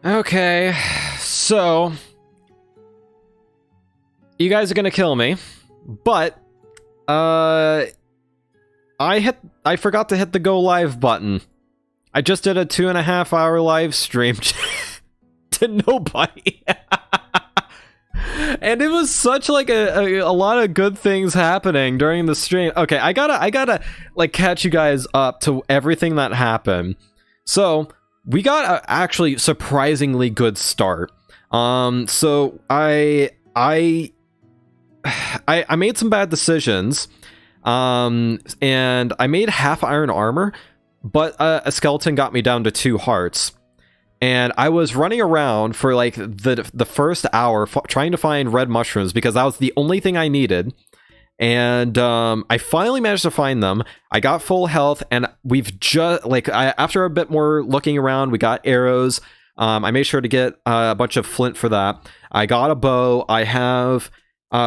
Okay, so you guys are gonna kill me, but I forgot to hit the go live button. I just did a 2.5-hour live stream to nobody. And it was such like a lot of good things happening during the stream. Okay, I gotta like catch you guys up to everything that happened. So we got a actually surprisingly good start. So I made some bad decisions. And I made half iron armor, but a skeleton got me down to 2 hearts. And I was running around for like the first hour trying to find red mushrooms because that was the only thing I needed. And I finally managed to find them. I got full health, and we've just like after a bit more looking around, we got arrows. I made sure to get a bunch of flint for that. I got a bow. I have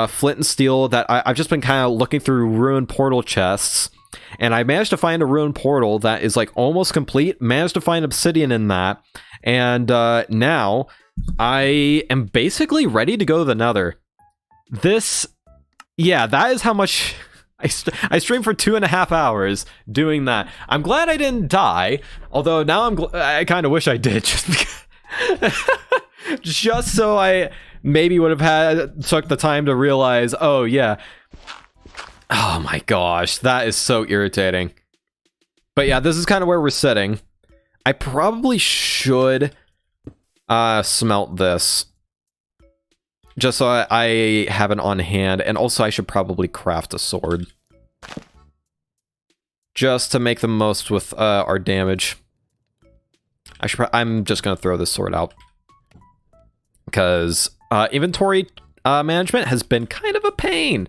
flint and steel that I've just been kind of looking through ruined portal chests, and I managed to find a ruined portal that is like almost complete. Managed to find obsidian in that, and now I am basically ready to go to the Nether. Yeah, that is how much I streamed for 2.5 hours doing that. I'm glad I didn't die, although now I kind of wish I did, just because, just so I maybe would have took the time to realize, oh yeah. Oh my gosh, that is so irritating. But yeah, this is kind of where we're sitting. I probably should smelt this, just so I have it on hand, and also I should probably craft a sword, just to make the most with our damage. I'm just gonna throw this sword out, because inventory management has been kind of a pain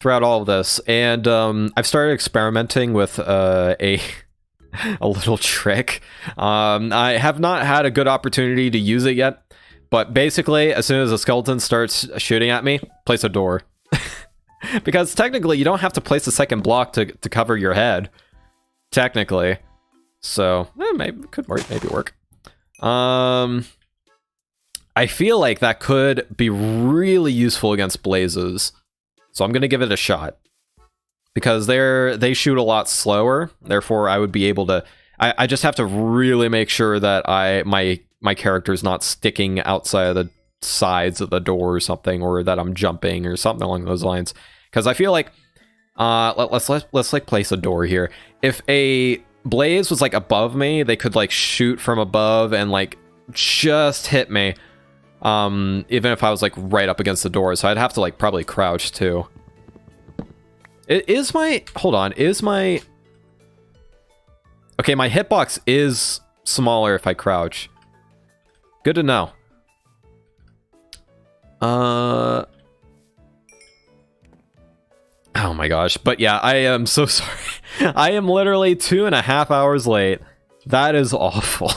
throughout all of this, and I've started experimenting with a little trick. I have not had a good opportunity to use it yet, but basically, as soon as a skeleton starts shooting at me, place a door. Because technically, you don't have to place a second block to cover your head, technically. So, maybe it could work, maybe work. I feel like that could be really useful against blazes, so I'm gonna give it a shot. Because they shoot a lot slower, therefore I would be able to... I just have to really make sure that my character's not sticking outside of the sides of the door or something, or that I'm jumping or something along those lines. Because I feel like... let's like place a door here. If a blaze was like above me, they could like shoot from above and like just hit me. Even if I was like right up against the door, so I'd have to like probably crouch too. Hold on, okay, my hitbox is smaller if I crouch. Good to know. Oh my gosh, but yeah, I am so sorry. I am literally 2.5 hours late. That is awful.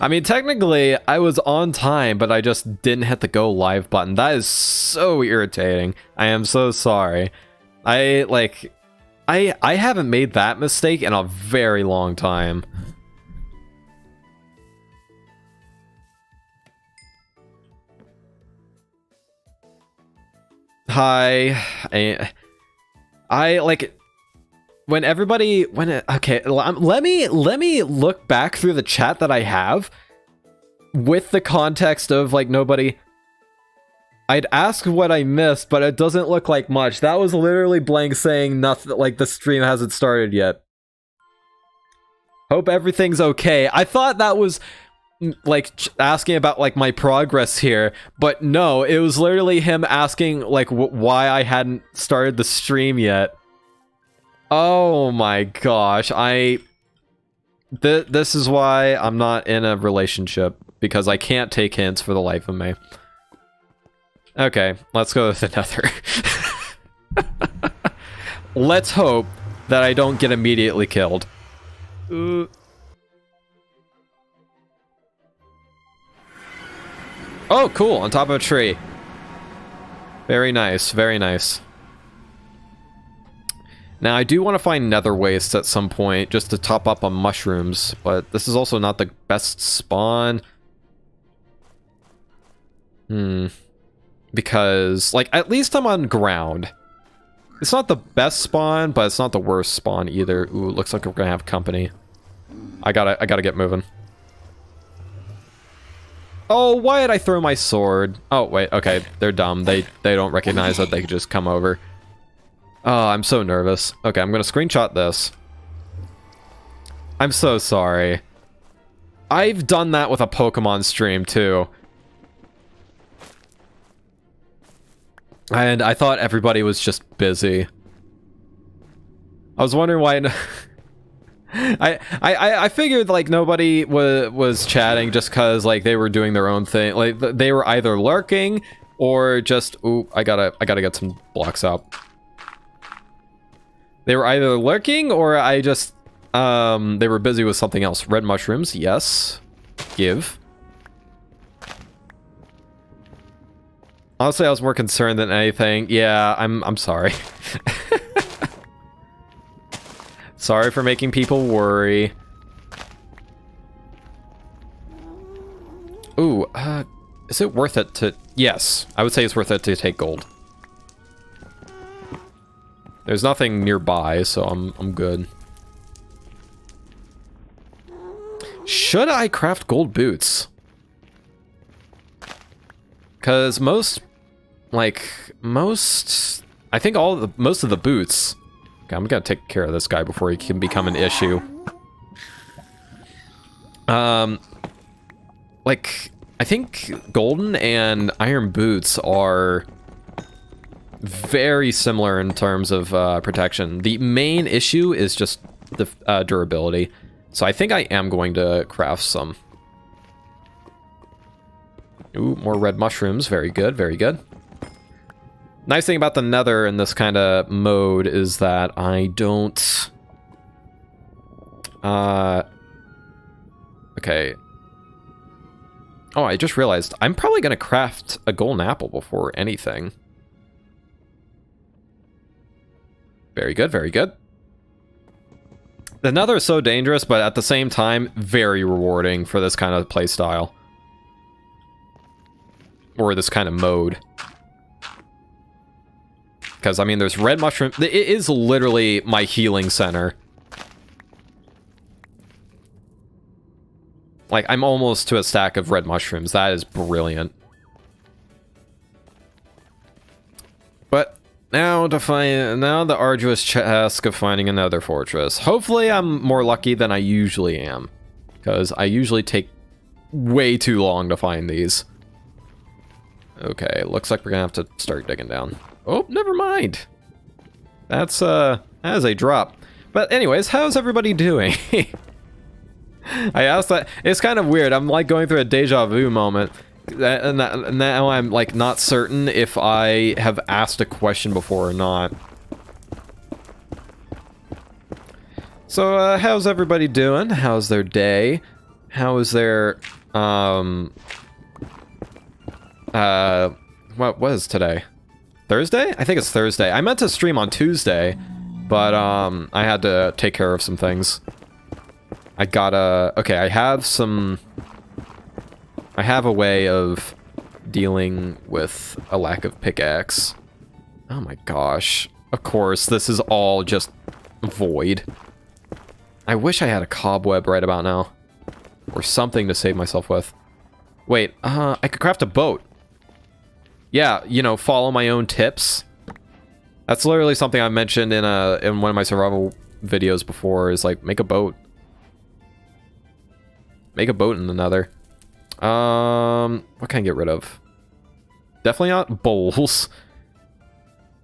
I mean, technically, I was on time, but I just didn't hit the go live button. That is so irritating. I am so sorry. I haven't made that mistake in a very long time. Hi. I like... okay, let me look back through the chat that I have with the context of like nobody. I'd ask what I missed, but it doesn't look like much. That was literally blank saying nothing, like the stream hasn't started yet. Hope everything's okay. I thought that was like asking about like my progress here, but no, it was literally him asking like why I hadn't started the stream yet. Oh my gosh, this is why I'm not in a relationship, because I can't take hints for the life of me. Okay, let's go with the Nether. Let's hope that I don't get immediately killed. Oh, cool, on top of a tree. Very nice, very nice. Now, I do want to find nether waste at some point, just to top up on mushrooms, but this is also not the best spawn. Because, like, at least I'm on ground. It's not the best spawn, but it's not the worst spawn either. Ooh, looks like we're gonna have company. I gotta get moving. Oh, why did I throw my sword? Oh, wait, okay, they're dumb. They don't recognize that they could just come over. Oh, I'm so nervous. Okay, I'm gonna screenshot this. I'm so sorry. I've done that with a Pokemon stream, too. And I thought everybody was just busy. I was wondering why... I figured, like, nobody was chatting just because, like, they were doing their own thing. Like, they were either lurking or just... Ooh, I gotta get some blocks up. They were either lurking or I just... they were busy with something else. Red mushrooms, yes. Give. Honestly, I was more concerned than anything. Yeah, I'm sorry. Sorry for making people worry. Ooh, is it worth it to... Yes, I would say it's worth it to take gold. There's nothing nearby, so I'm good. Should I craft gold boots? Because most... I think most of the boots... Okay, I'm gonna take care of this guy before he can become an issue. Like, I think golden and iron boots are very similar in terms of protection. The main issue is just the durability. So I think I am going to craft some. Ooh, more red mushrooms. Very good, very good. Nice thing about the nether in this kind of mode is that I don't... Okay. Oh, I just realized I'm probably going to craft a golden apple before anything. Very good, very good. The nether is so dangerous, but at the same time, very rewarding for this kind of playstyle. Or this kind of mode. Because, I mean, there's red mushroom. It is literally my healing center. Like, I'm almost to a stack of red mushrooms. That is brilliant. But now the arduous task of finding another fortress. Hopefully I'm more lucky than I usually am. Because I usually take way too long to find these. Okay, looks like we're gonna have to start digging down. Oh, never mind. That is a drop. But anyways, how's everybody doing? I asked that. It's kind of weird. I'm like going through a deja vu moment. And now I'm like not certain if I have asked a question before or not. So, how's everybody doing? How's their day? How is their, what was today? Thursday? I think it's Thursday. I meant to stream on Tuesday, but I had to take care of some things. I gotta... Okay, I have a way of dealing with a lack of pickaxe. Oh my gosh. Of course, this is all just void. I wish I had a cobweb right about now. Or something to save myself with. Wait, I could craft a boat. Yeah, you know, follow my own tips. That's literally something I mentioned in one of my survival videos before, is like, make a boat. Make a boat in the nether. What can I get rid of? Definitely not bowls.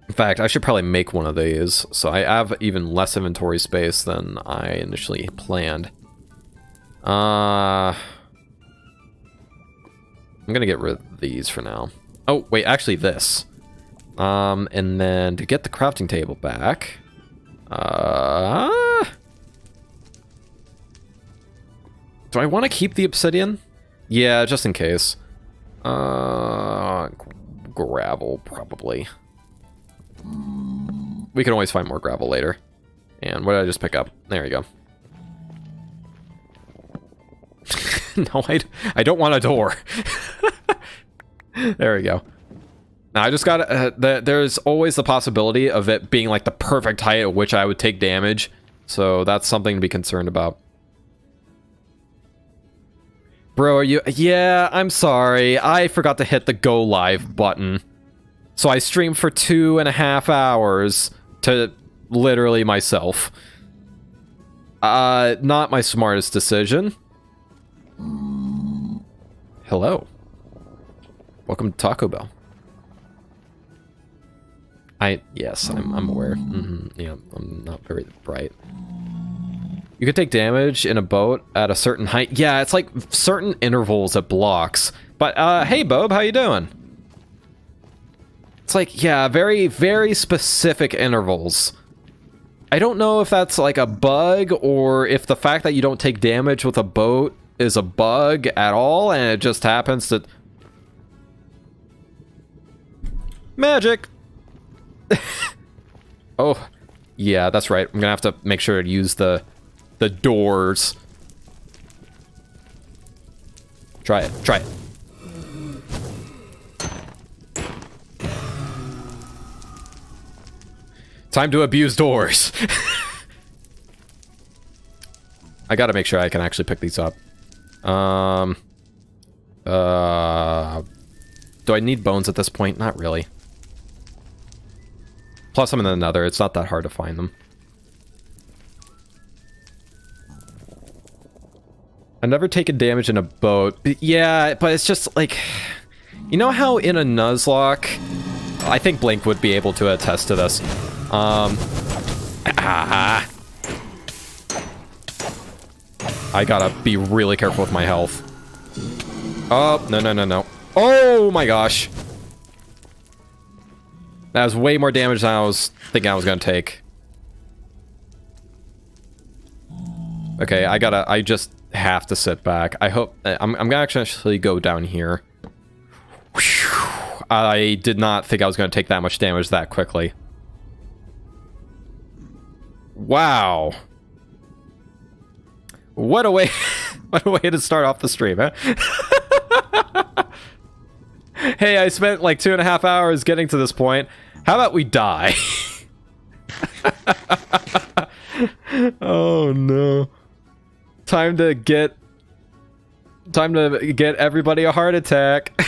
In fact, I should probably make one of these, so I have even less inventory space than I initially planned. I'm gonna get rid of these for now. Oh, wait, actually this. And then to get the crafting table back... Do I want to keep the obsidian? Yeah, just in case. Gravel, probably. We can always find more gravel later. And what did I just pick up? There you go. No, I don't want a door. There we go. Now I just got there's always the possibility of it being like the perfect height at which I would take damage. So that's something to be concerned about. Bro, are you... Yeah, I'm sorry. I forgot to hit the go live button. So I streamed for 2.5 hours to literally myself. Not my smartest decision. Hello. Welcome to Taco Bell. Yes, I'm aware. Yeah, I'm not very bright. You could take damage in a boat at a certain height. Yeah, it's like certain intervals it blocks. But, hey, Bob, how you doing? It's like, yeah, very, very specific intervals. I don't know if that's like a bug or if the fact that you don't take damage with a boat is a bug at all and it just happens to... Magic! Oh, yeah, that's right. I'm gonna have to make sure to use the doors. Try it, try it. Time to abuse doors. I gotta make sure I can actually pick these up. Do I need bones at this point? Not really. Plus I'm in the Nether, it's not that hard to find them. I've never taken damage in a boat. Yeah, but it's just like... You know how in a Nuzlocke... I think Blink would be able to attest to this. I gotta be really careful with my health. Oh, no, no, no, no. Oh my gosh. That was way more damage than I was thinking I was gonna take. Okay, I just have to sit back. I hope... I'm gonna actually go down here. I did not think I was gonna take that much damage that quickly. Wow. What a way... what a way to start off the stream, huh? Hey, I spent like 2.5 hours getting to this point. How about we die? Oh no. Time to get everybody a heart attack.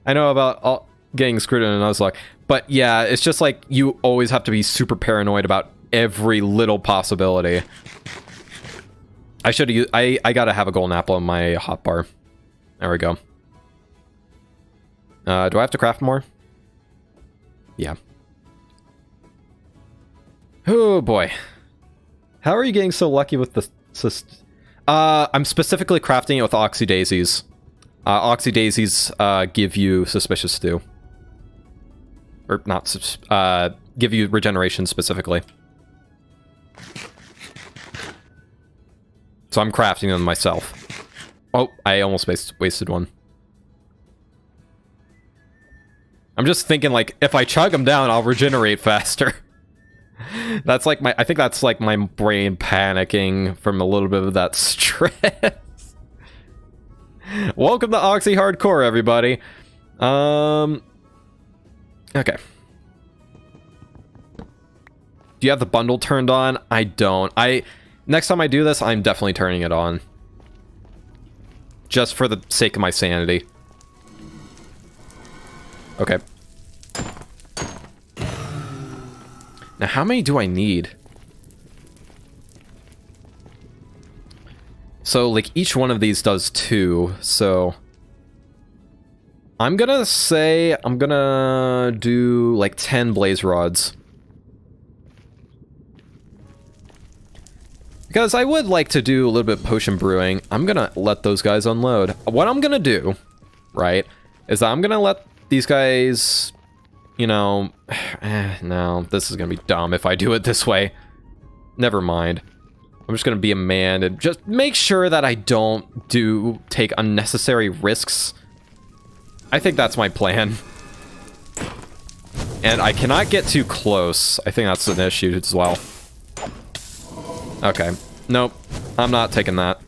I know about getting screwed in a Nuzlocke, but yeah, it's just like you always have to be super paranoid about every little possibility. I should use... I gotta have a golden apple in my hotbar. There we go. Do I have to craft more? Yeah. Oh boy. How are you getting so lucky with the... I'm specifically crafting it with Oxeye Daisies. Oxeye Daisies give you suspicious stew. Or not... give you regeneration specifically. So I'm crafting them myself. Oh, I almost wasted one. I'm just thinking, like, if I chug them down, I'll regenerate faster. That's like my... I think that's like my brain panicking from a little bit of that stress. Welcome to Oxeye Hardcore, everybody. Okay. Do you have the bundle turned on? I don't. Next time I do this, I'm definitely turning it on. Just for the sake of my sanity. Okay. Now, how many do I need? So, like, each one of these does 2, so... I'm gonna say I'm gonna do, like, 10 blaze rods. Because I would like to do a little bit of potion brewing. I'm gonna let those guys unload. What I'm gonna do, right, is I'm gonna let these guys, you know... no, this is gonna be dumb if I do it this way. Never mind. I'm just gonna be a man and just make sure that I don't take unnecessary risks. I think that's my plan. And I cannot get too close. I think that's an issue as well. Okay. Nope. I'm not taking that.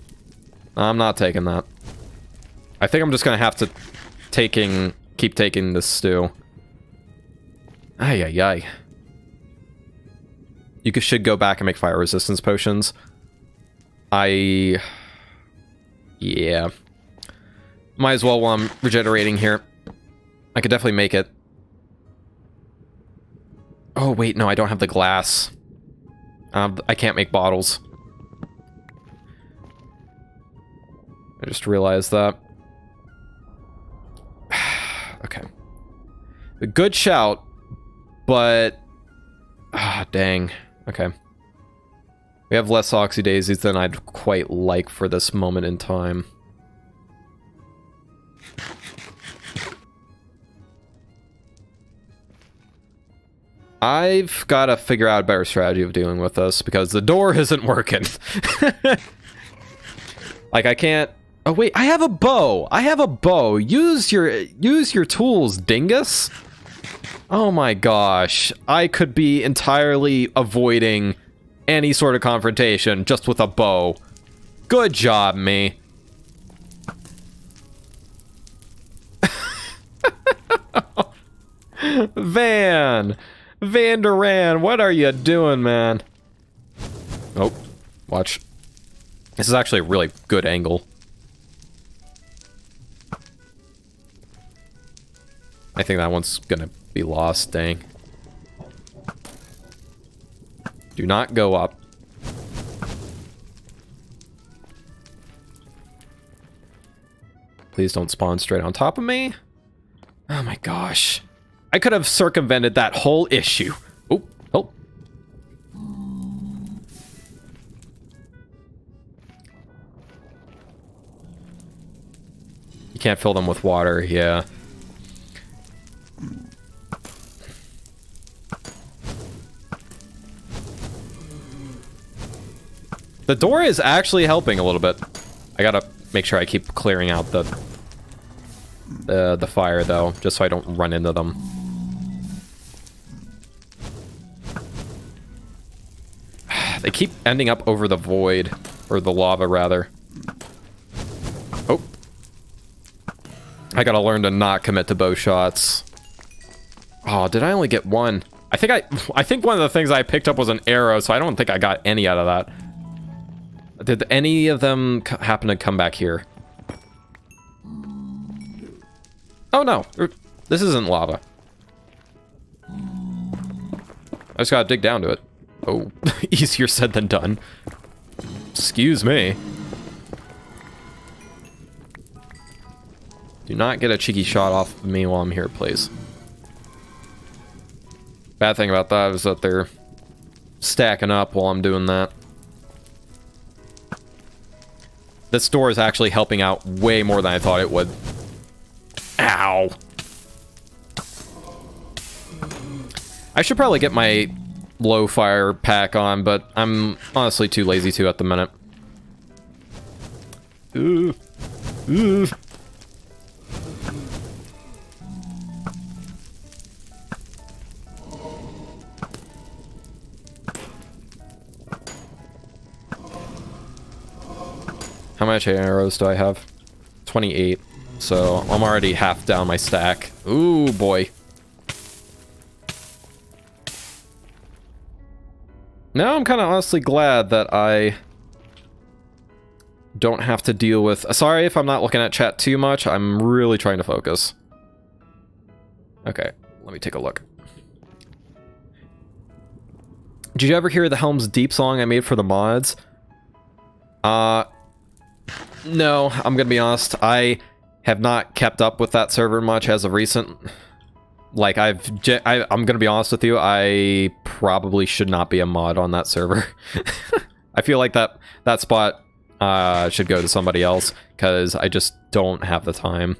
I'm not taking that. I think I'm just gonna have to keep taking this stew. Ay, ay, ay. You should go back and make fire resistance potions. Yeah. Might as well while I'm regenerating here. I could definitely make it. Oh, wait, no, I don't have the glass. I can't make bottles. I just realized that. Okay. A good shout, but... Ah, dang. Okay. We have less Oxy Daisies than I'd quite like for this moment in time. I've got to figure out a better strategy of dealing with this, because the door isn't working. Like, I can't... Oh, wait, I have a bow! I have a bow! Use your tools, dingus! Oh my gosh. I could be entirely avoiding any sort of confrontation just with a bow. Good job, me. Van Duran, what are you doing, man? Oh, watch. This is actually a really good angle. I think that one's gonna be lost, dang. Do not go up. Please don't spawn straight on top of me. Oh my gosh. I could have circumvented that whole issue. Oh, oh. You can't fill them with water, yeah. The door is actually helping a little bit. I gotta make sure I keep clearing out the fire, though, just so I don't run into them. They keep ending up over the void, or the lava, rather. Oh. I gotta learn to not commit to bow shots. Oh, did I only get one? I think one of the things I picked up was an arrow, so I don't think I got any out of that. Did any of them happen to come back here? Oh no, this isn't lava. I just gotta dig down to it. Oh, easier said than done. Excuse me. Do not get a cheeky shot off of me while I'm here, please. Bad thing about that is that they're stacking up while I'm doing that. This door is actually helping out way more than I thought it would. Ow. I should probably get my low fire pack on, but I'm honestly too lazy to at the minute. Ooh. Ooh. How much arrows do I have? 28. So I'm already half down my stack. Ooh, boy. Now I'm kind of honestly glad that I don't have to deal with... Sorry if I'm not looking at chat too much. I'm really trying to focus. Okay, let me take a look. Did you ever hear the Helm's Deep song I made for the mods? No, I'm gonna be honest. I have not kept up with that server much as of recent. Like, I'm gonna be honest with you, I probably should not be a mod on that server. I feel like that spot should go to somebody else, because I just don't have the time.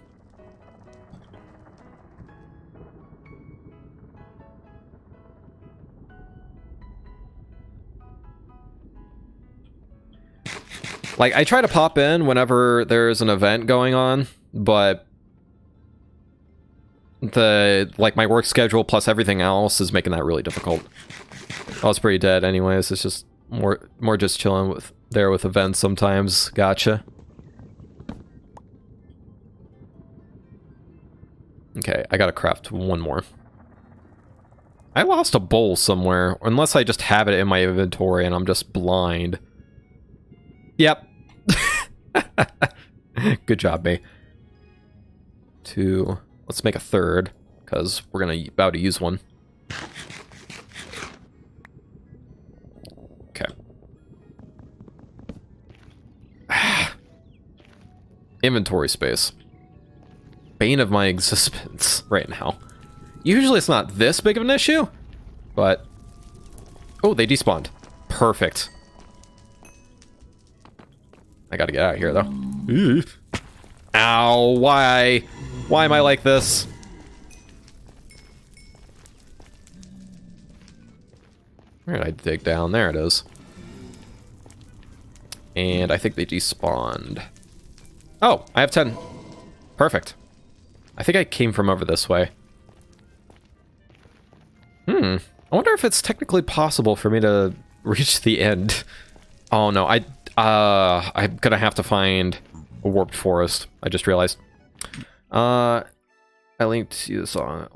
Like, I try to pop in whenever there's an event going on, but like my work schedule plus everything else is making that really difficult. I was pretty dead anyways. It's just more just chilling with events sometimes. Gotcha. Okay, I gotta craft one more. I lost a bowl somewhere, unless I just have it in my inventory and I'm just blind. Yep. Good job, me. Let's make a third, because we're about to use one. Okay. Inventory space. Bane of my existence right now. Usually it's not this big of an issue, but... Oh, they despawned. Perfect. I gotta get out of here, though. Ooh. Ow, why? Why am I like this? Where did I dig down? There it is. And I think they despawned. Oh, I have 10. Perfect. I think I came from over this way. I wonder if it's technically possible for me to reach the end. Oh no, I'm gonna have to find a warped forest. I just realized. I linked you this on.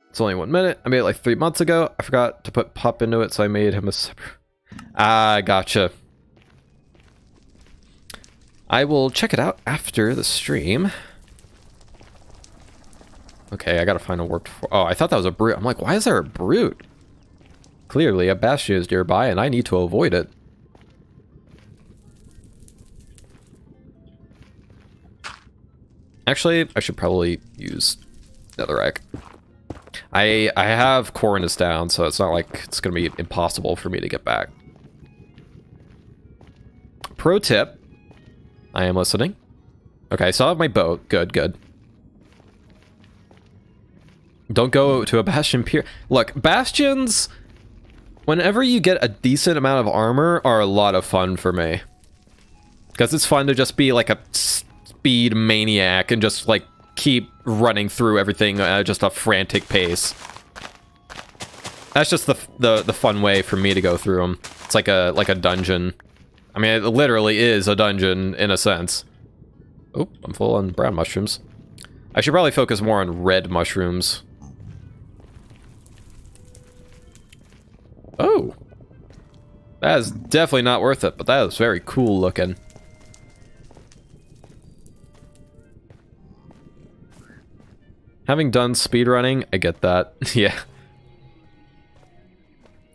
It's only 1 minute. I made it like 3 months ago. I forgot to put Pup into it, so I made him a separate. Ah, gotcha. I will check it out after the stream. Okay, I gotta find a warped forest. Oh, I thought that was a brute. I'm like, why is there a brute? Clearly, a bastion is nearby, and I need to avoid it. Actually, I should probably use netherrack. I have Cornus down, so it's not like it's gonna be impossible for me to get back. Pro tip. I am listening. Okay, so I have my boat. Good, good. Don't go to a bastion pier. Look, bastions, whenever you get a decent amount of armor, are a lot of fun for me. Because it's fun to just be like a speed maniac and just like keep running through everything at just a frantic pace. That's just the fun way for me to go through them. It's like a dungeon. I mean, it literally is a dungeon in a sense. Oh, I'm full on brown mushrooms. I should probably focus more on red mushrooms. Oh. That is definitely not worth it, but that is very cool looking. Having done speedrunning, I get that. Yeah.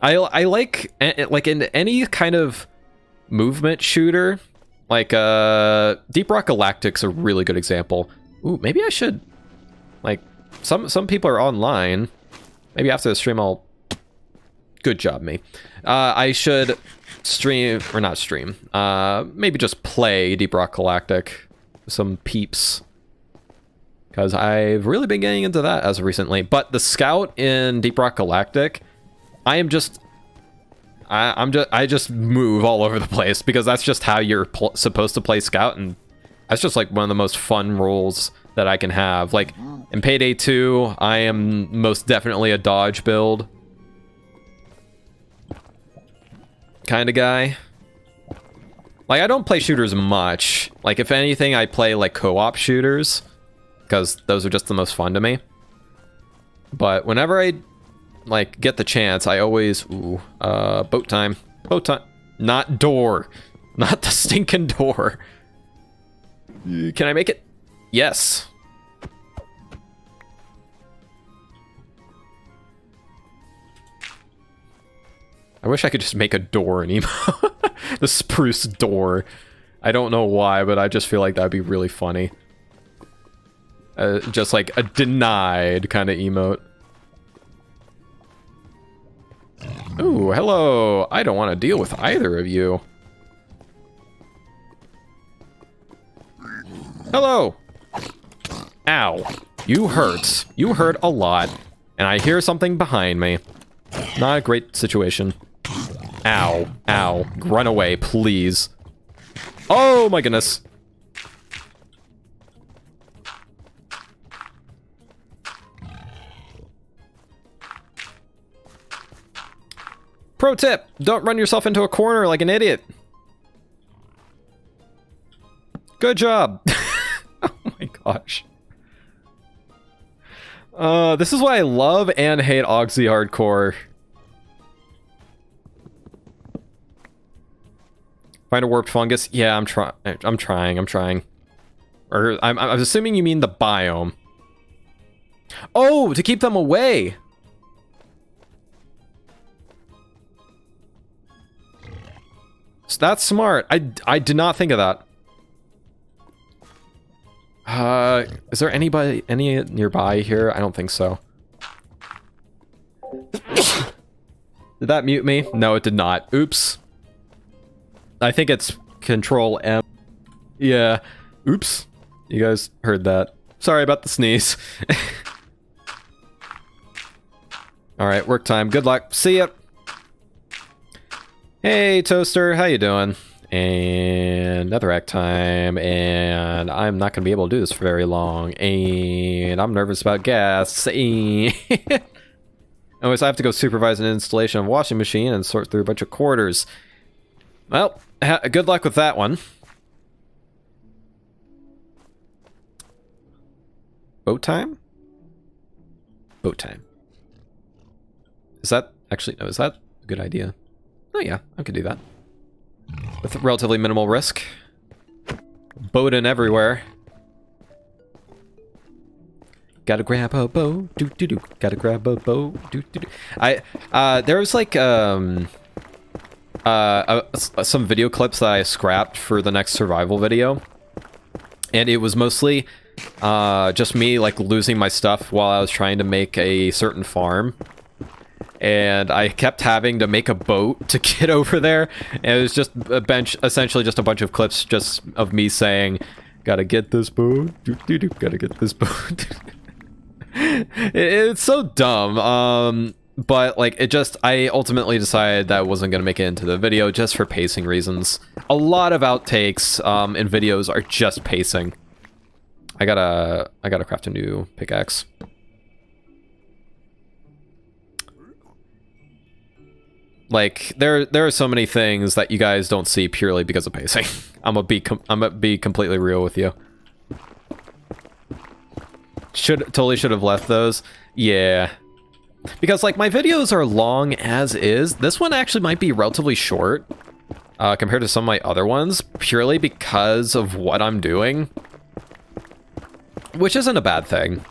I like in any kind of movement shooter, like Deep Rock Galactic's a really good example. Ooh, maybe I should, like, some people are online. Maybe after the stream I'll... Good job, me. I should stream, or not stream, maybe just play Deep Rock Galactic with some peeps. Because I've really been getting into that as of recently. But the scout in Deep Rock Galactic, I just move all over the place because that's just how you're supposed to play scout, and that's just like one of the most fun roles that I can have. Like in Payday 2, I am most definitely a dodge build kind of guy. Like I don't play shooters much. Like if anything, I play like co-op shooters because those are just the most fun to me. But whenever I like get the chance, I always boat time. Not door. Not the stinking door. Can I make it? Yes. I wish I could just make a door in emo. The spruce door. I don't know why, but I just feel like that'd be really funny. Just like a denied kind of emote. Ooh, hello. I don't want to deal with either of you. Hello. Ow. You hurt. You hurt a lot. And I hear something behind me. Not a great situation. Ow. Ow. Run away, please. Oh my goodness. Pro tip, don't run yourself into a corner like an idiot. Good job. Oh my gosh. This is why I love and hate Oxeye Hardcore. Find a warped fungus. Yeah, I'm trying. Or I'm assuming you mean the biome. Oh, to keep them away. So that's smart. I did not think of that. Is there any nearby here? I don't think so. Did that mute me? No, it did not. Oops. I think it's Control M. Yeah. Oops. You guys heard that. Sorry about the sneeze. Alright, work time. Good luck. See ya. Hey, Toaster. How you doing? And netherrack time. And I'm not going to be able to do this for very long. And I'm nervous about gas. Anyways, I have to go supervise an installation of a washing machine and sort through a bunch of quarters. Well, good luck with that one. Boat time? Boat time. Is that actually, no, is that a good idea? Oh yeah, I could do that. With relatively minimal risk. Boating everywhere. Gotta grab a bow, do do do. Gotta grab a bow, do do do. There was like some video clips that I scrapped for the next survival video, and it was mostly just me like losing my stuff while I was trying to make a certain farm. And I kept having to make a boat to get over there. And it was just essentially just a bunch of clips just of me saying, gotta get this boat, gotta get this boat. It's so dumb. But like, I ultimately decided that I wasn't gonna make it into the video just for pacing reasons. A lot of outtakes in videos are just pacing. I gotta craft a new pickaxe. Like, there are so many things that you guys don't see purely because of pacing. I'm gonna be completely real with you. Totally should have left those. Yeah. Because, like, my videos are long as is. This one actually might be relatively short compared to some of my other ones, purely because of what I'm doing. Which isn't a bad thing.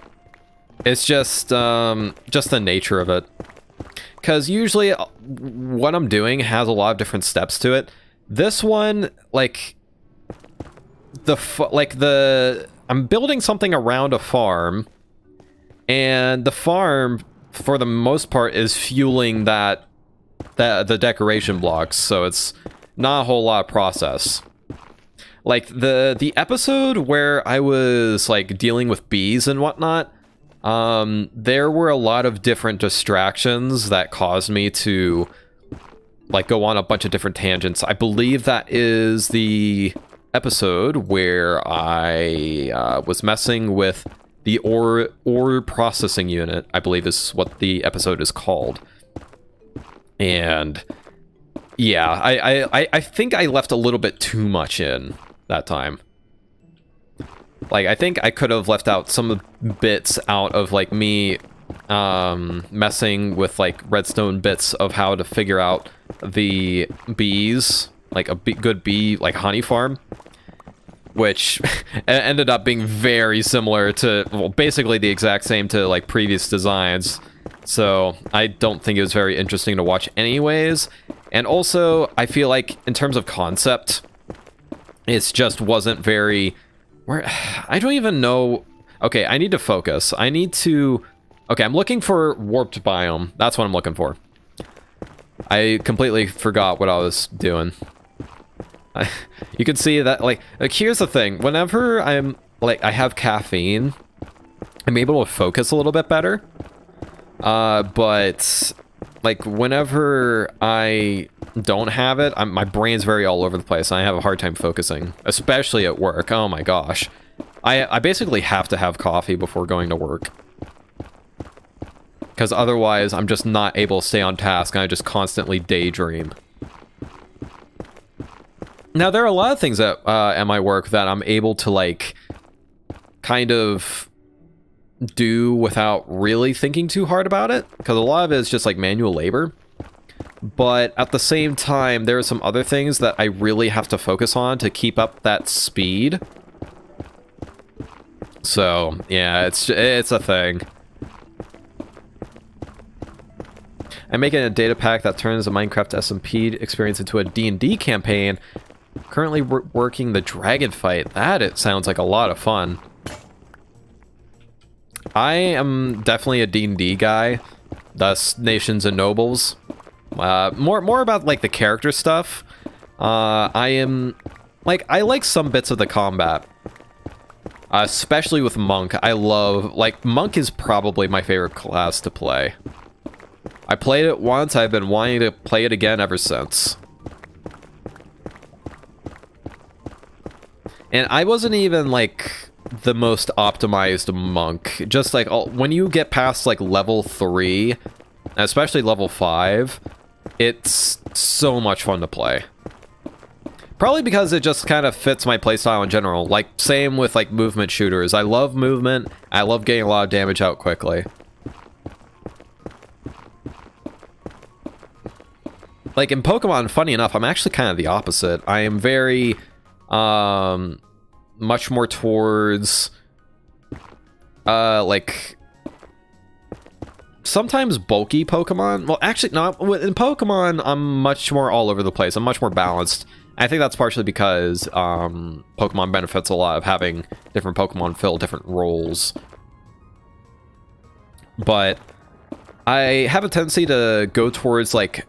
It's just the nature of it. Because usually what I'm doing has a lot of different steps to it. This one, like, I'm building something around a farm, and the farm, for the most part, is fueling the decoration blocks, so it's not a whole lot of process. Like, the episode where I was, like, dealing with bees and whatnot, there were a lot of different distractions that caused me to, like, go on a bunch of different tangents. I believe that is the episode where I was messing with the ore processing unit, I believe is what the episode is called. And yeah, I think I left a little bit too much in that time. Like, I think I could have left out some bits out of, like, me messing with, like, redstone bits of how to figure out the bees, like a good bee, like, honey farm, which ended up being very similar to, well, basically the exact same to, like, previous designs. So I don't think it was very interesting to watch anyways. And also, I feel like in terms of concept, it just wasn't very... I don't even know... Okay, I need to focus. I need to... Okay, I'm looking for warped biome. That's what I'm looking for. I completely forgot what I was doing. You can see that, like, here's the thing. Whenever I'm, like, I have caffeine, I'm able to focus a little bit better. But, like, whenever I don't have it, my brain's very all over the place, and I have a hard time focusing, especially at work. Oh my gosh. I basically have to have coffee before going to work. Because otherwise, I'm just not able to stay on task, and I just constantly daydream. Now, there are a lot of things at my work that I'm able to, like, kind of do without really thinking too hard about it. Because a lot of it is just, like, manual labor. But at the same time, there are some other things that I really have to focus on to keep up that speed. So, yeah, it's a thing. I'm making a data pack that turns a Minecraft SMP experience into a D&D campaign. Currently working the dragon fight. It sounds like a lot of fun. I am definitely a D&D guy. Thus, Nations and Nobles. More about, like, the character stuff. I like some bits of the combat. Especially with Monk. I love, like, Monk is probably my favorite class to play. I played it once, I've been wanting to play it again ever since. And I wasn't even, like, the most optimized Monk. Just, like, when you get past, like, level 3, especially level 5, it's so much fun to play. Probably because it just kind of fits my playstyle in general. Like, same with, like, movement shooters. I love movement. I love getting a lot of damage out quickly. Like, in Pokemon, funny enough, I'm actually kind of the opposite. I am very, much more towards, like, sometimes bulky Pokemon. Well, actually, no, in Pokemon, I'm much more all over the place. I'm much more balanced. I think that's partially because, Pokemon benefits a lot of having different Pokemon fill different roles. But I have a tendency to go towards, like,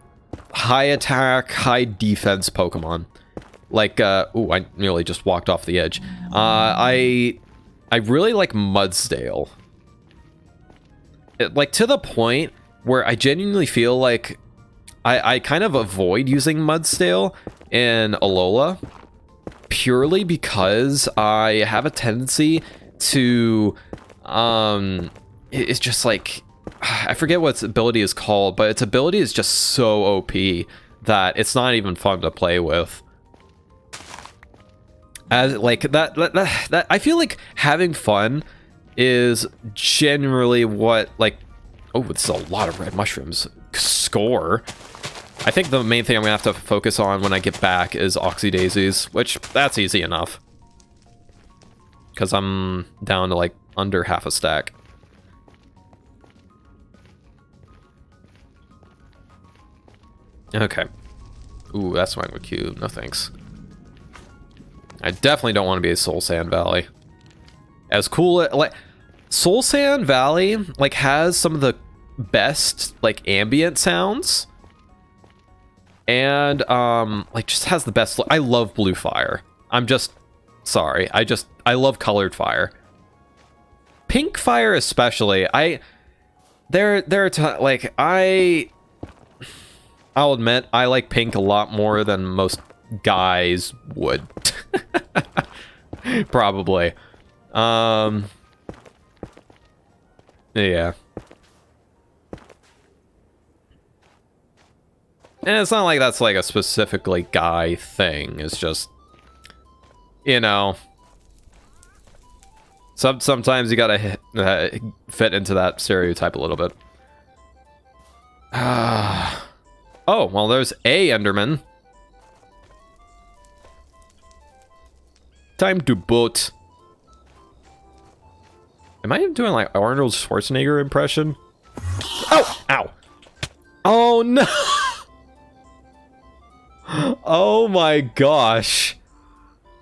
high attack, high defense Pokemon. Like, ooh, I nearly just walked off the edge. I really like Mudsdale. Like, to the point where I genuinely feel like I kind of avoid using Mudsdale in Alola purely because I have a tendency to, it's just like, I forget what its ability is called, but its ability is just so OP that it's not even fun to play with. As like that I feel like having fun is generally what, like, oh, this is a lot of red mushrooms. Score. I think the main thing I'm gonna have to focus on when I get back is Oxy Daisies, which that's easy enough. Because I'm down to, like, under half a stack. Okay. Ooh, that's Magma Cube. No thanks. I definitely don't want to be a Soul Sand Valley. As cool, like, Soul Sand Valley, like, has some of the best, like, ambient sounds. And, like, just has the best, I love Blue Fire. I'm just, sorry. I love Colored Fire. Pink Fire especially, I'll admit, I like pink a lot more than most guys would. Probably. Yeah. And it's not like that's, like, a specifically guy thing. It's just, you know, sometimes you gotta fit into that stereotype a little bit. Oh, well, there's a Enderman. Time to boot. Am I doing, like, Arnold Schwarzenegger impression? Oh! Ow! Oh, no! Oh my gosh.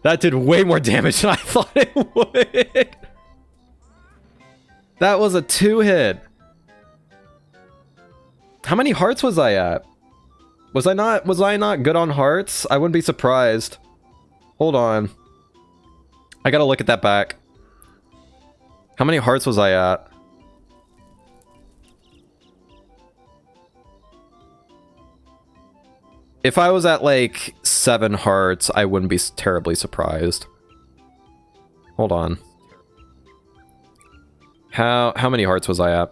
That did way more damage than I thought it would. That was a 2-hit. How many hearts was I at? Was I not good on hearts? I wouldn't be surprised. Hold on. I gotta look at that back. How many hearts was I at? If I was at, like, 7 hearts, I wouldn't be terribly surprised. Hold on. How many hearts was I at?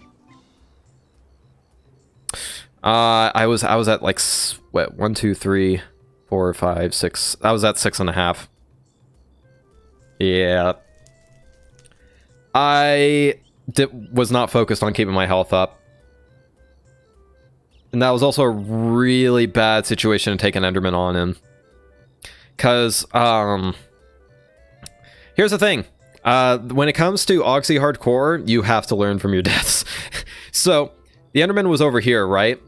I was at like what 1, 2, 3, 4, 5, 6. I was at 6.5. Yeah. Was not focused on keeping my health up. And that was also a really bad situation to take an Enderman on in. Because, here's the thing. When it comes to Oxeye Hardcore, you have to learn from your deaths. So, the Enderman was over here, right?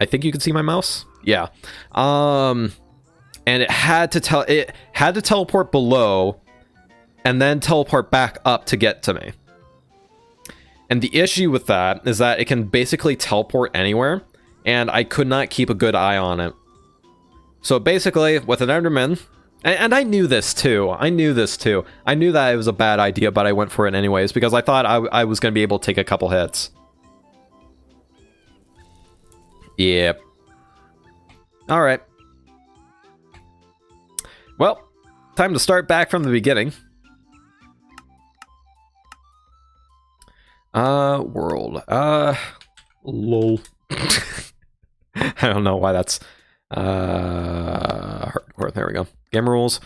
I think you can see my mouse? Yeah. And it had to teleport below and then teleport back up to get to me. And the issue with that is that it can basically teleport anywhere, and I could not keep a good eye on it. So basically, with an Enderman, and I knew this too. I knew that it was a bad idea, but I went for it anyways because I thought I was going to be able to take a couple hits. Yep. Alright. Well, time to start back from the beginning. World. Lol. I don't know why that's... hardcore, there we go. Game rules.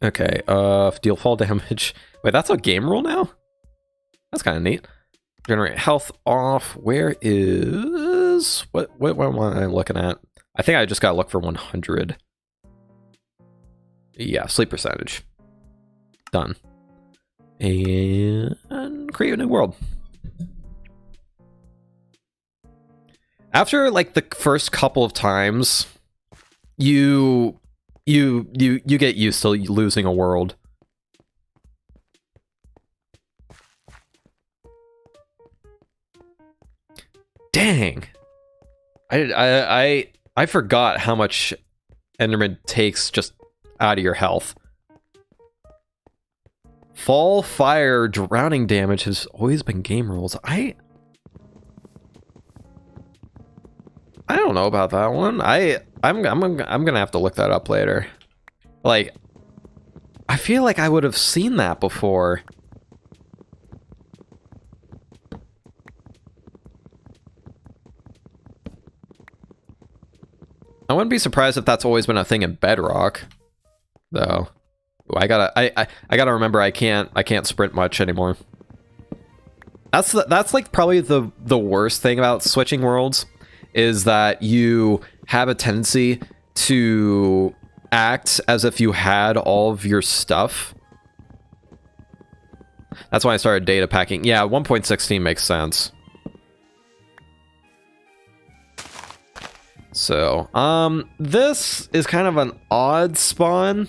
Okay, deal fall damage. Wait, that's a game rule now? That's kind of neat. Generate health off. Where is... What am I looking at? I think I just gotta look for 100. Yeah, sleep percentage. Done. And create a new world. After like the first couple of times, you get used to losing a world. Dang. I forgot how much Enderman takes just out of your health. Fall, fire, drowning damage has always been game rules. I don't know about that one. I'm gonna have to look that up later. Like, I feel like I would have seen that before. I wouldn't be surprised if that's always been a thing in Bedrock, though. Ooh, I gotta remember I can't sprint much anymore. That's like probably the worst thing about switching worlds, is that you have a tendency to act as if you had all of your stuff. That's why I started data packing. Yeah, 1.16 makes sense. So, this is kind of an odd spawn,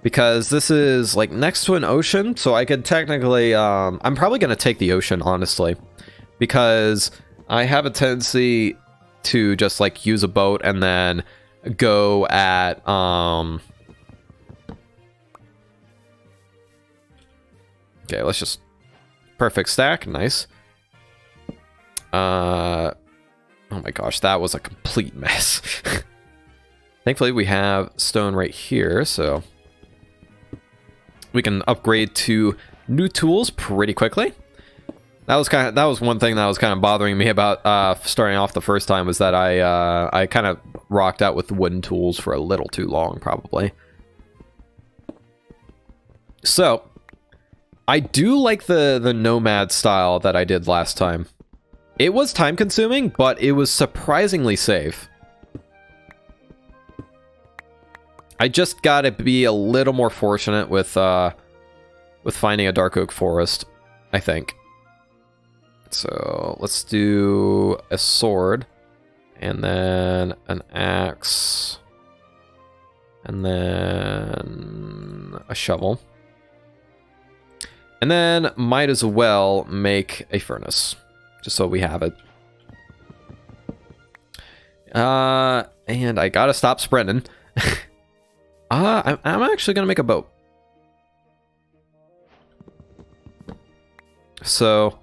because this is like next to an ocean, so I could technically, I'm probably gonna take the ocean, honestly, because I have a tendency to just like use a boat and then go at, okay, let's just, perfect stack, nice. Oh my gosh, that was a complete mess. Thankfully, we have stone right here, so we can upgrade to new tools pretty quickly. That was one thing that was kind of bothering me about starting off the first time, was that I kind of rocked out with wooden tools for a little too long, probably. So, I do like the nomad style that I did last time. It was time consuming, but it was surprisingly safe. I just gotta be a little more fortunate with finding a dark oak forest, I think. So let's do a sword, and then an axe, and then a shovel. And then might as well make a furnace, just so we have it. And I gotta stop sprinting. I'm actually gonna make a boat. So,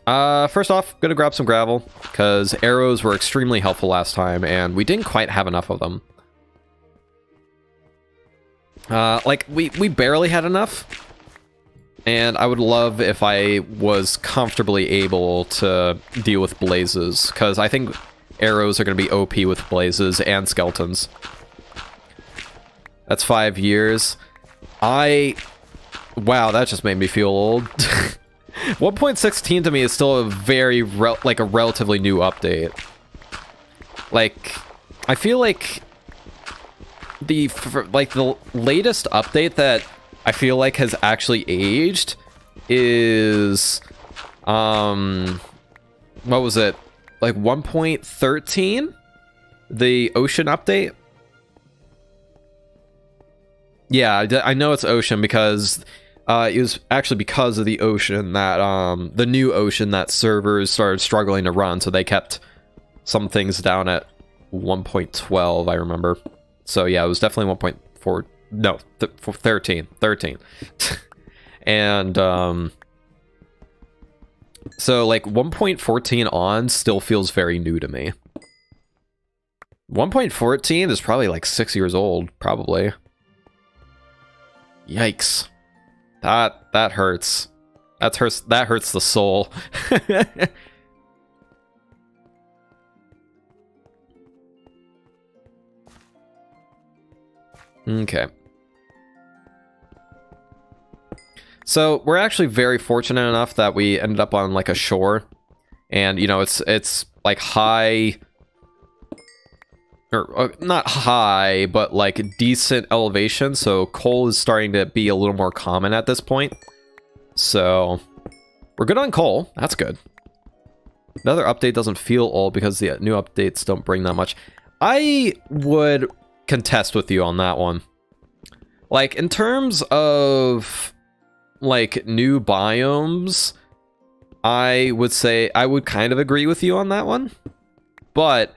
first off, gonna grab some gravel, because arrows were extremely helpful last time, and we didn't quite have enough of them. Like, we barely had enough. And I would love if I was comfortably able to deal with blazes, because I think arrows are going to be OP with blazes and skeletons. That's 5 years. Wow, that just made me feel old. 1.16 to me is still a very, like, a relatively new update. Like, I feel like the latest update that I feel like has actually aged is, what was it? Like 1.13? The ocean update? Yeah, I know it's ocean because it was actually because of the ocean that, the new ocean that servers started struggling to run, so they kept some things down at 1.12, I remember. So yeah, it was definitely 1.4. No, 13. And, so, like, 1.14 on still feels very new to me. 1.14 is probably, like, 6 years old, probably. Yikes. That hurts. That hurts the soul. Okay. So we're actually very fortunate enough that we ended up on like a shore, and you know it's like high, or not high, but like decent elevation. So coal is starting to be a little more common at this point. So we're good on coal. That's good. Another update doesn't feel old because the new updates don't bring that much. I would contest with you on that one. Like in terms of like new biomes, I would say I would kind of agree with you on that one, but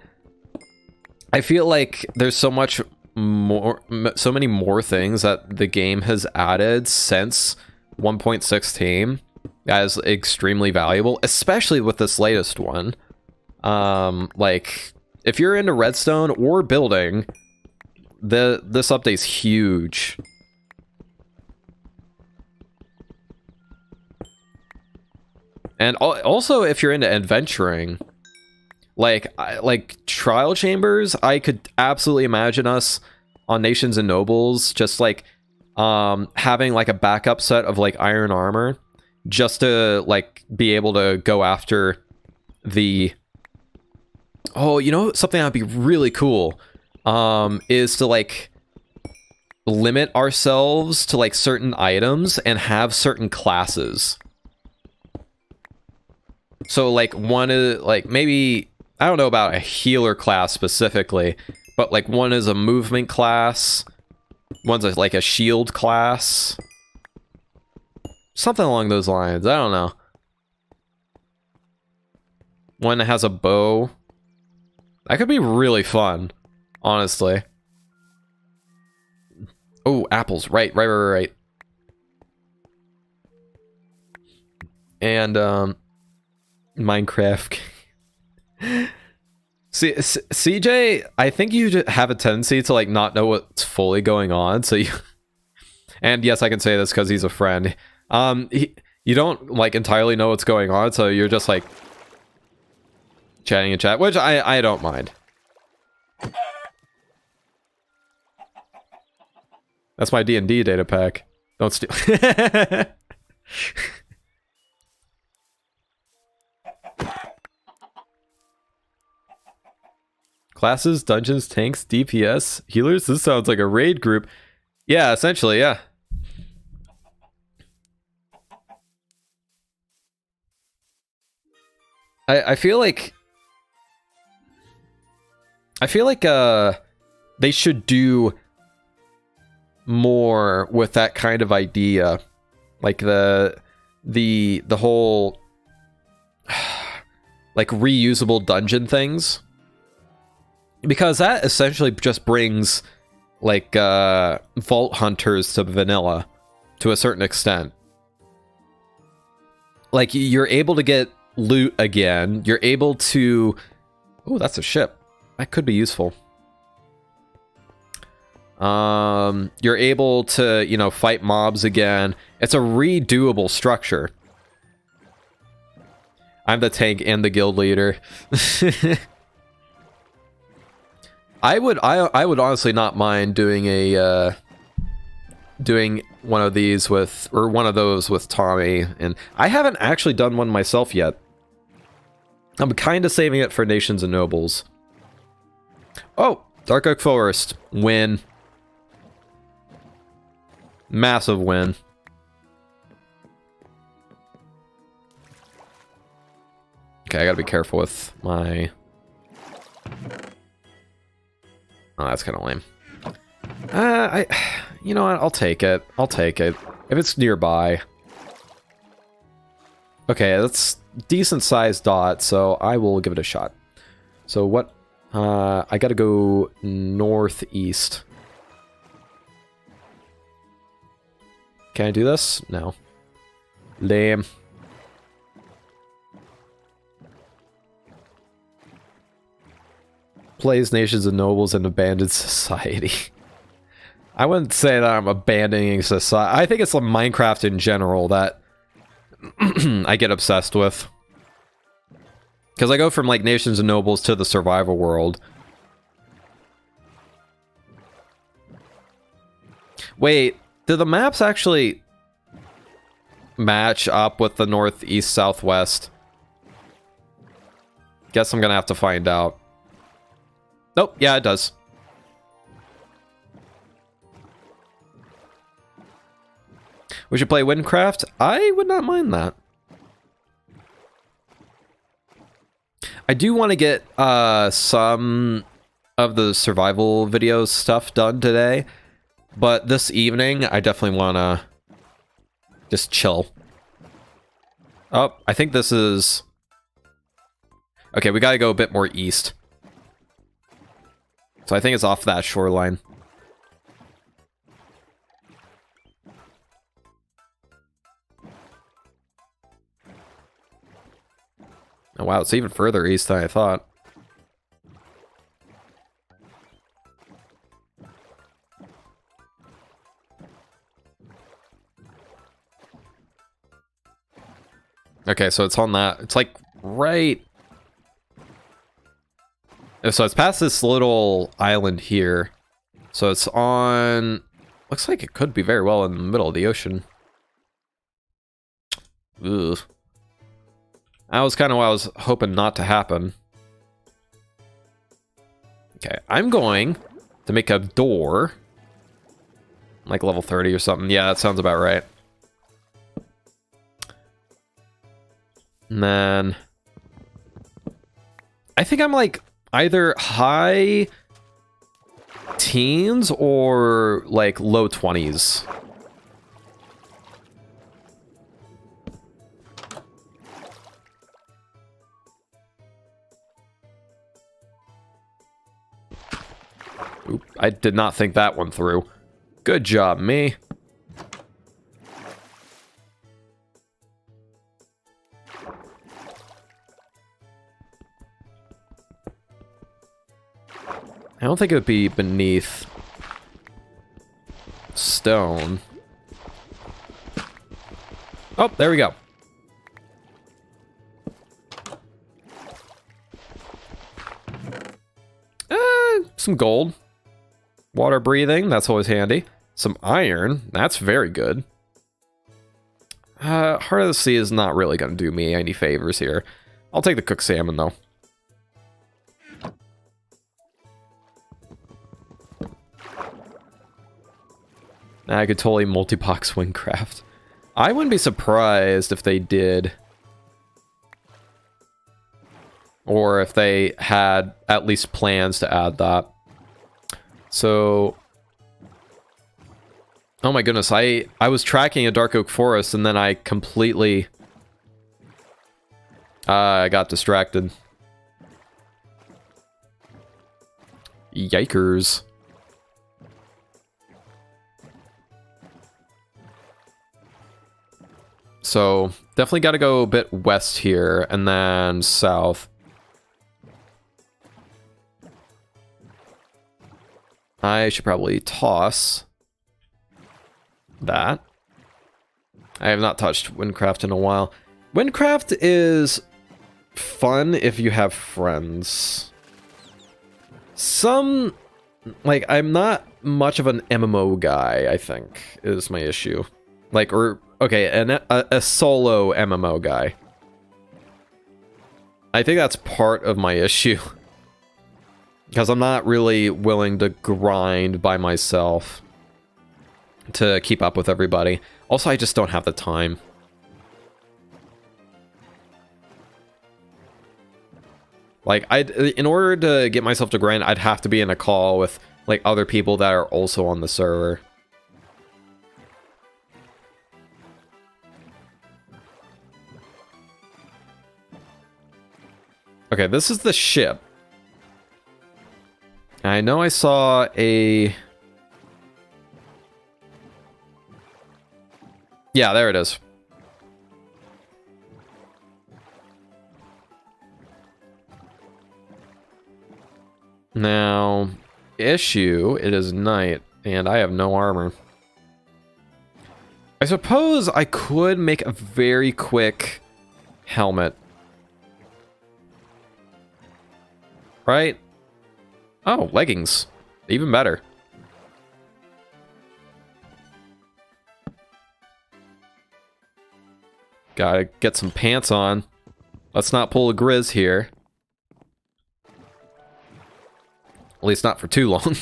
I feel like there's so many more things that the game has added since 1.16 as extremely valuable, especially with this latest one. Like if you're into redstone or building, this update's huge. And also, if you're into adventuring, like trial chambers, I could absolutely imagine us on Nations and Nobles just like having like a backup set of like iron armor, just to like be able to go after the. Oh, you know something that'd be really cool, is to like limit ourselves to like certain items and have certain classes. So like one is like, maybe I don't know about a healer class specifically, but like one is a movement class, one's like a shield class, something along those lines. I don't know. One that has a bow. That could be really fun, honestly. Oh, apples. Right. And Minecraft. See, CJ, I think you have a tendency to like not know what's fully going on. So you, and yes, I can say this because he's a friend. You don't like entirely know what's going on, so you're just like chatting in chat, which I don't mind. That's my D&D data pack. Don't steal. Classes, dungeons, tanks, DPS, healers. This sounds like a raid group. Yeah, essentially, yeah. I feel like they should do more with that kind of idea, like the whole like reusable dungeon things, because that essentially just brings like vault hunters to vanilla to a certain extent. Like you're able to get loot again, you're able to, oh, that's a ship, that could be useful. You're able to, you know, fight mobs again. It's a redoable structure. I'm the tank and the guild leader. I would honestly not mind doing a doing one of these with, or one of those with Tommy, and I haven't actually done one myself yet. I'm kind of saving it for Nations and Nobles. Oh, Dark Oak Forest. Win. Massive win. Okay, I gotta be careful with my... Oh, that's kind of lame. You know what? I'll take it. I'll take it. If it's nearby. Okay, that's decent sized dot, so I will give it a shot. So what? I gotta go northeast. Can I do this? No. Lame. Plays Nations and Nobles and abandoned society. I wouldn't say that I'm abandoning society. I think it's like Minecraft in general that I get obsessed with. Because I go from like Nations and Nobles to the survival world. Wait, do the maps actually match up with the northeast, southwest? Guess I'm gonna have to find out. Nope, yeah, it does. We should play Windcraft? I would not mind that. I do want to get some of the survival videos stuff done today, but this evening I definitely want to just chill. Oh, I think this is... Okay, we got to go a bit more east. So I think it's off that shoreline. Oh wow, it's even further east than I thought. Okay, so it's on that. It's like right... So it's past this little island here. So it's on... Looks like it could be very well in the middle of the ocean. Ugh. That was kind of what I was hoping not to happen. Okay, I'm going to make a door. Like level 30 or something. Yeah, that sounds about right. And then... I think I'm like either high teens or like low 20s. Oop, I did not think that one through. Good job, me. I don't think it would be beneath stone. Oh, there we go. Some gold. Water breathing, that's always handy. Some iron, that's very good. Heart of the Sea is not really going to do me any favors here. I'll take the cooked salmon, though. I could totally multi-box Windcraft. I wouldn't be surprised if they did. Or if they had at least plans to add that. So... Oh my goodness, I was tracking a Dark Oak Forest and then I completely... I got distracted. Yikers. So, definitely got to go a bit west here, and then south. I should probably toss that. I have not touched Windcraft in a while. Windcraft is fun if you have friends. Like, I'm not much of an MMO guy, I think, is my issue. Like, okay, a solo MMO guy. I think that's part of my issue. Because I'm not really willing to grind by myself to keep up with everybody. Also, I just don't have the time. Like, in order to get myself to grind, I'd have to be in a call with, like, other people that are also on the server. Okay, this is the ship. I know I saw a... Yeah, there it is. Now, issue, it is night, and I have no armor. I suppose I could make a very quick helmet. Right? Oh, leggings. Even better. Gotta get some pants on. Let's not pull a Grizz here. At least not for too long.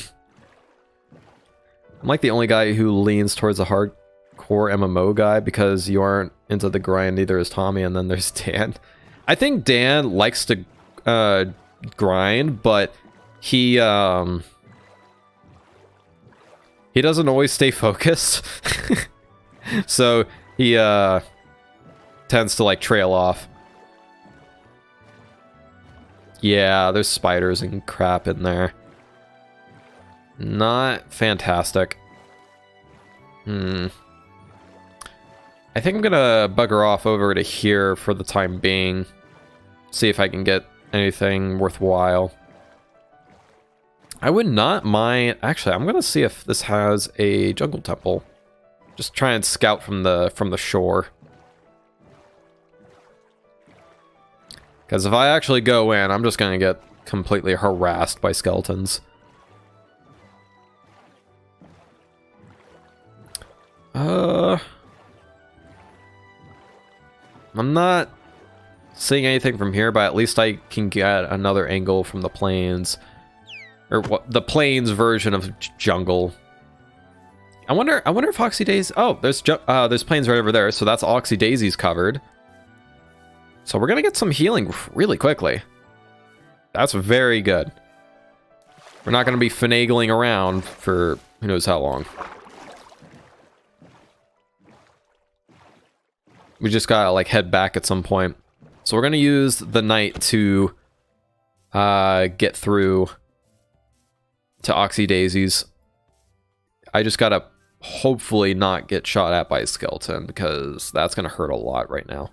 I'm like the only guy who leans towards a hardcore MMO guy because you aren't into the grind, neither is Tommy, and then there's Dan. I think Dan likes to grind, but he doesn't always stay focused. So he tends to like trail off. Yeah, there's spiders and crap in there. Not fantastic. I think I'm gonna bugger off over to here for the time being. See if I can get anything worthwhile. I would not mind... Actually, I'm gonna see if this has a jungle temple. Just try and scout from the shore. Because if I actually go in, I'm just gonna get completely harassed by skeletons. I'm not seeing anything from here, but at least I can get another angle from the plains. Or what the plains version of jungle. I wonder if Oxeye Daisy... Oh, there's plains right over there, so that's Oxeye Daisy's covered. So we're gonna get some healing really quickly. That's very good. We're not gonna be finagling around for who knows how long. We just gotta like head back at some point. So we're gonna use the night to get through to Oxeye Daisy's. I just gotta hopefully not get shot at by a skeleton because that's gonna hurt a lot right now.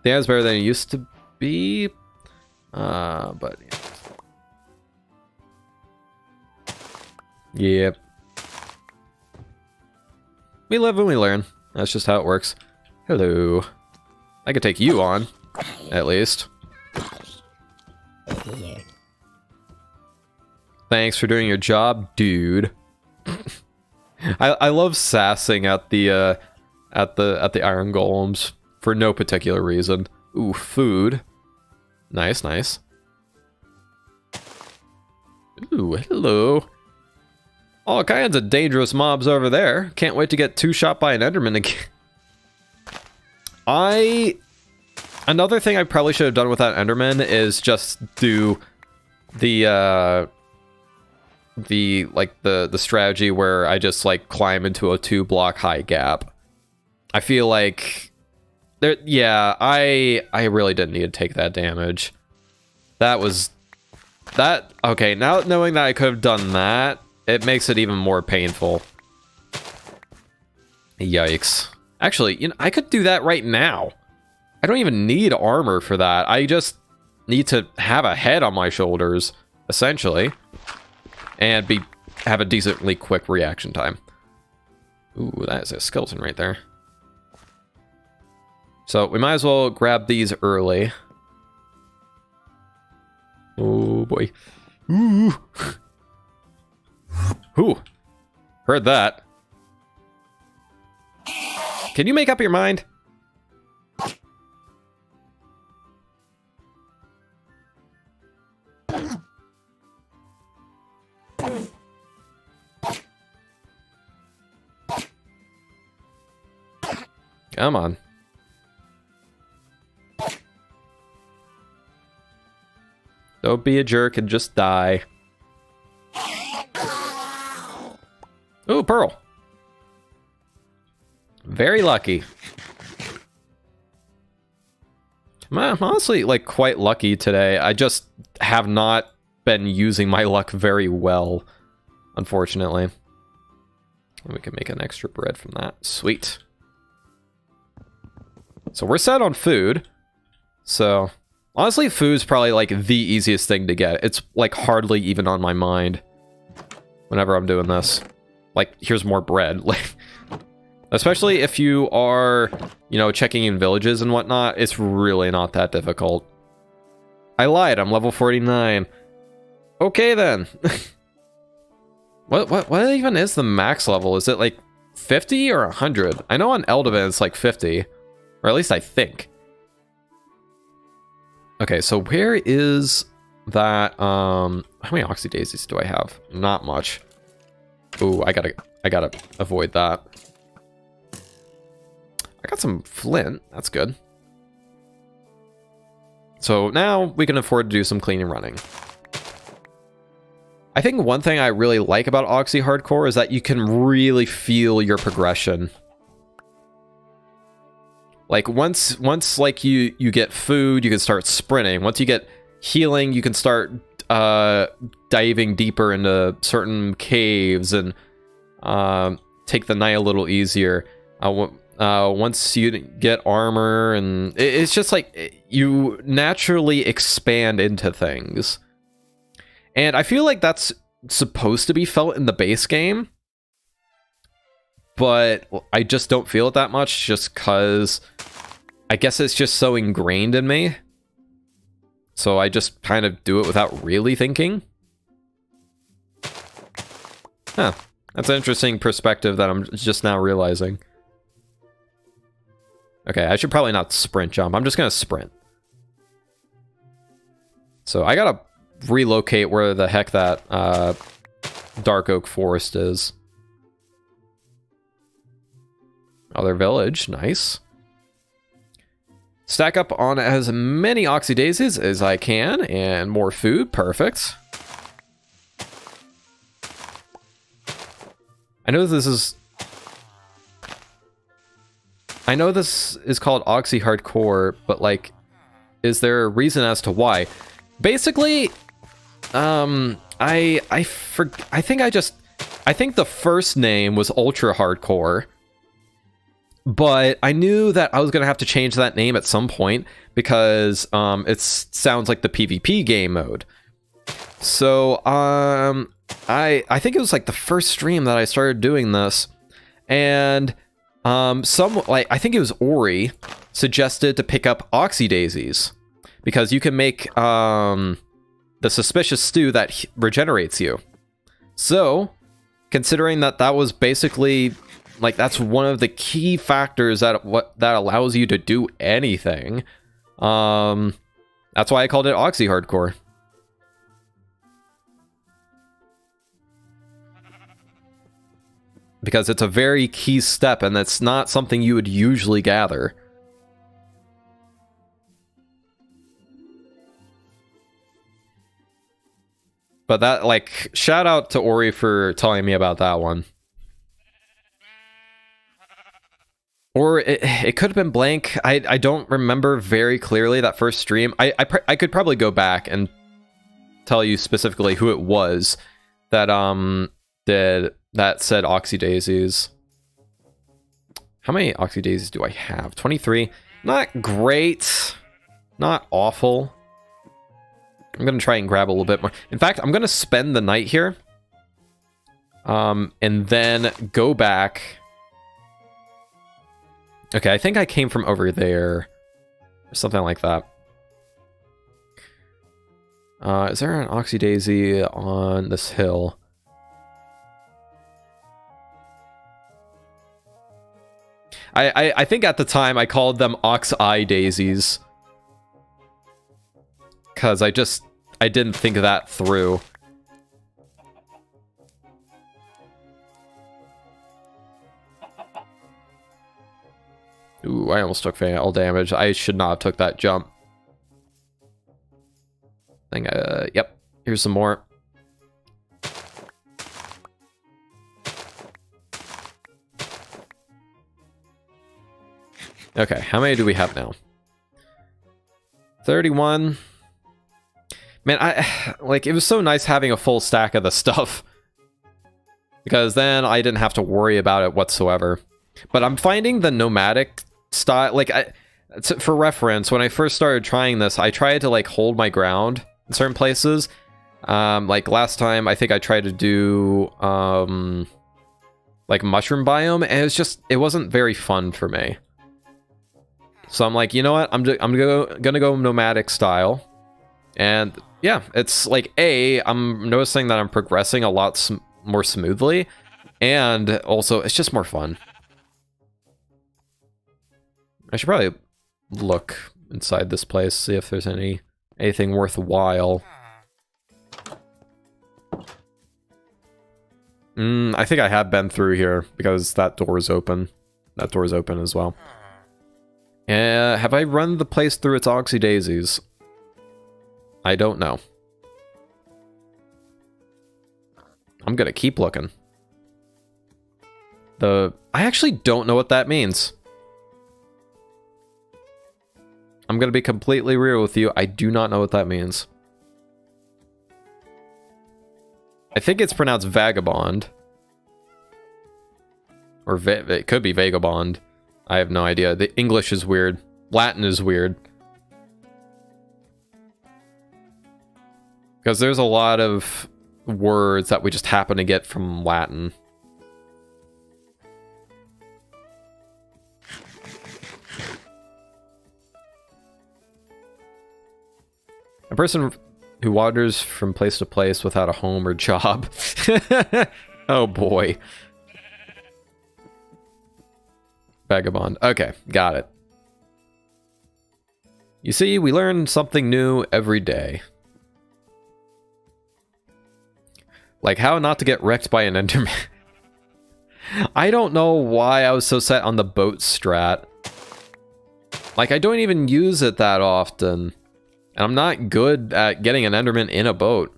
Yeah, it's better than it used to be. But yeah. Yep. We live and we learn. That's just how it works. Hello. I could take you on, at least. Thanks for doing your job, dude. I love sassing at the iron golems for no particular reason. Ooh, food. Nice, nice. Ooh, hello. All kinds of dangerous mobs over there. Can't wait to get two-shot by an Enderman again. Another thing I probably should have done with that Enderman is just do the strategy where I just like climb into a 2-block high gap. I feel like there, yeah, I really didn't need to take that damage. Okay, now knowing that I could have done that, it makes it even more painful. Yikes. Actually, you know, I could do that right now. I don't even need armor for that. I just need to have a head on my shoulders, essentially, and have a decently quick reaction time. Ooh, that is a skeleton right there. So we might as well grab these early. Oh boy. Ooh. Ooh. Heard that. Can you make up your mind? Come on. Don't be a jerk and just die. Ooh, pearl. Very lucky. I'm honestly, like, quite lucky today. I just have not been using my luck very well, unfortunately. And we can make an extra bread from that. Sweet. So we're set on food. So, honestly, food's probably, like, the easiest thing to get. It's, like, hardly even on my mind whenever I'm doing this. Like, here's more bread. Like, especially if you are, you know, checking in villages and whatnot, it's really not that difficult. I lied, I'm level 49. Okay, then. What even is the max level? Is it, like, 50 or 100? I know on Eldivan it's, like, 50. Or at least I think. Okay, so where is that, how many Oxeye Daisies do I have? Not much. Ooh, I gotta avoid that. I got some flint. That's good. So now we can afford to do some clean and running. I think one thing I really like about Oxeye Hardcore is that you can really feel your progression. Like once like you get food, you can start sprinting. Once you get healing, you can start diving deeper into certain caves and take the night a little easier. Once you get armor, and it's just like you naturally expand into things. And I feel like that's supposed to be felt in the base game, but I just don't feel it that much, just because I guess it's just so ingrained in me. So I just kind of do it without really thinking. Huh. That's an interesting perspective that I'm just now realizing. Okay, I should probably not sprint jump. I'm just gonna sprint. So I gotta relocate where the heck that Dark Oak Forest is. Other village, nice. Stack up on as many Oxeye Daisies as I can, and more food, perfect. I know this is called Oxeye Hardcore, but like, is there a reason as to why? Basically, I think the first name was Ultra Hardcore. But I knew that I was going to have to change that name at some point because it sounds like the PvP game mode. So I think it was like the first stream that I started doing this, and I think it was Ori suggested to pick up Oxeye Daisies because you can make the suspicious stew that regenerates you. So, considering that was basically, like, that's one of the key factors that allows you to do anything. That's why I called it Oxeye Hardcore. Because it's a very key step, and that's not something you would usually gather. But that, like, shout out to Ori for telling me about that one. Or it could have been blank. I don't remember very clearly that first stream. I could probably go back and tell you specifically who it was that that said Oxeye Daisies. How many Oxeye Daisies do I have? 23. Not great. Not awful. I'm going to try and grab a little bit more. In fact, I'm going to spend the night here. And then go back. Okay, I think I came from over there. Or something like that. Is there an Oxeye Daisy on this hill? I think at the time I called them Oxeye Daisies. Because I didn't think that through. Ooh, I almost took fatal damage. I should not have took that jump. Yep. Here's some more. Okay, how many do we have now? 31. Man, like, it was so nice having a full stack of the stuff. Because then I didn't have to worry about it whatsoever. But I'm finding the nomadic style, like, for reference, when I first started trying this, I tried to, like, hold my ground in certain places. Like, last time, I think I tried to do, like, mushroom biome, and it wasn't very fun for me. So I'm like, you know what? I'm gonna go nomadic style. And yeah, it's like, I'm noticing that I'm progressing a lot more smoothly. And also, it's just more fun. I should probably look inside this place, see if there's anything worthwhile. I think I have been through here because that door is open. That door is open as well. Have I run the place through its Oxeye Daisies? I don't know. I'm gonna keep looking. I actually don't know what that means. I'm gonna be completely real with you. I do not know what that means. I think it's pronounced vagabond. Or it could be vagabond. I have no idea. The English is weird. Latin is weird. Because there's a lot of words that we just happen to get from Latin. A person who wanders from place to place without a home or job. Oh boy. Vagabond. Okay, got it. You see, we learn something new every day. Like how not to get wrecked by an Enderman. I don't know why I was so set on the boat strat. Like, I don't even use it that often. And I'm not good at getting an Enderman in a boat.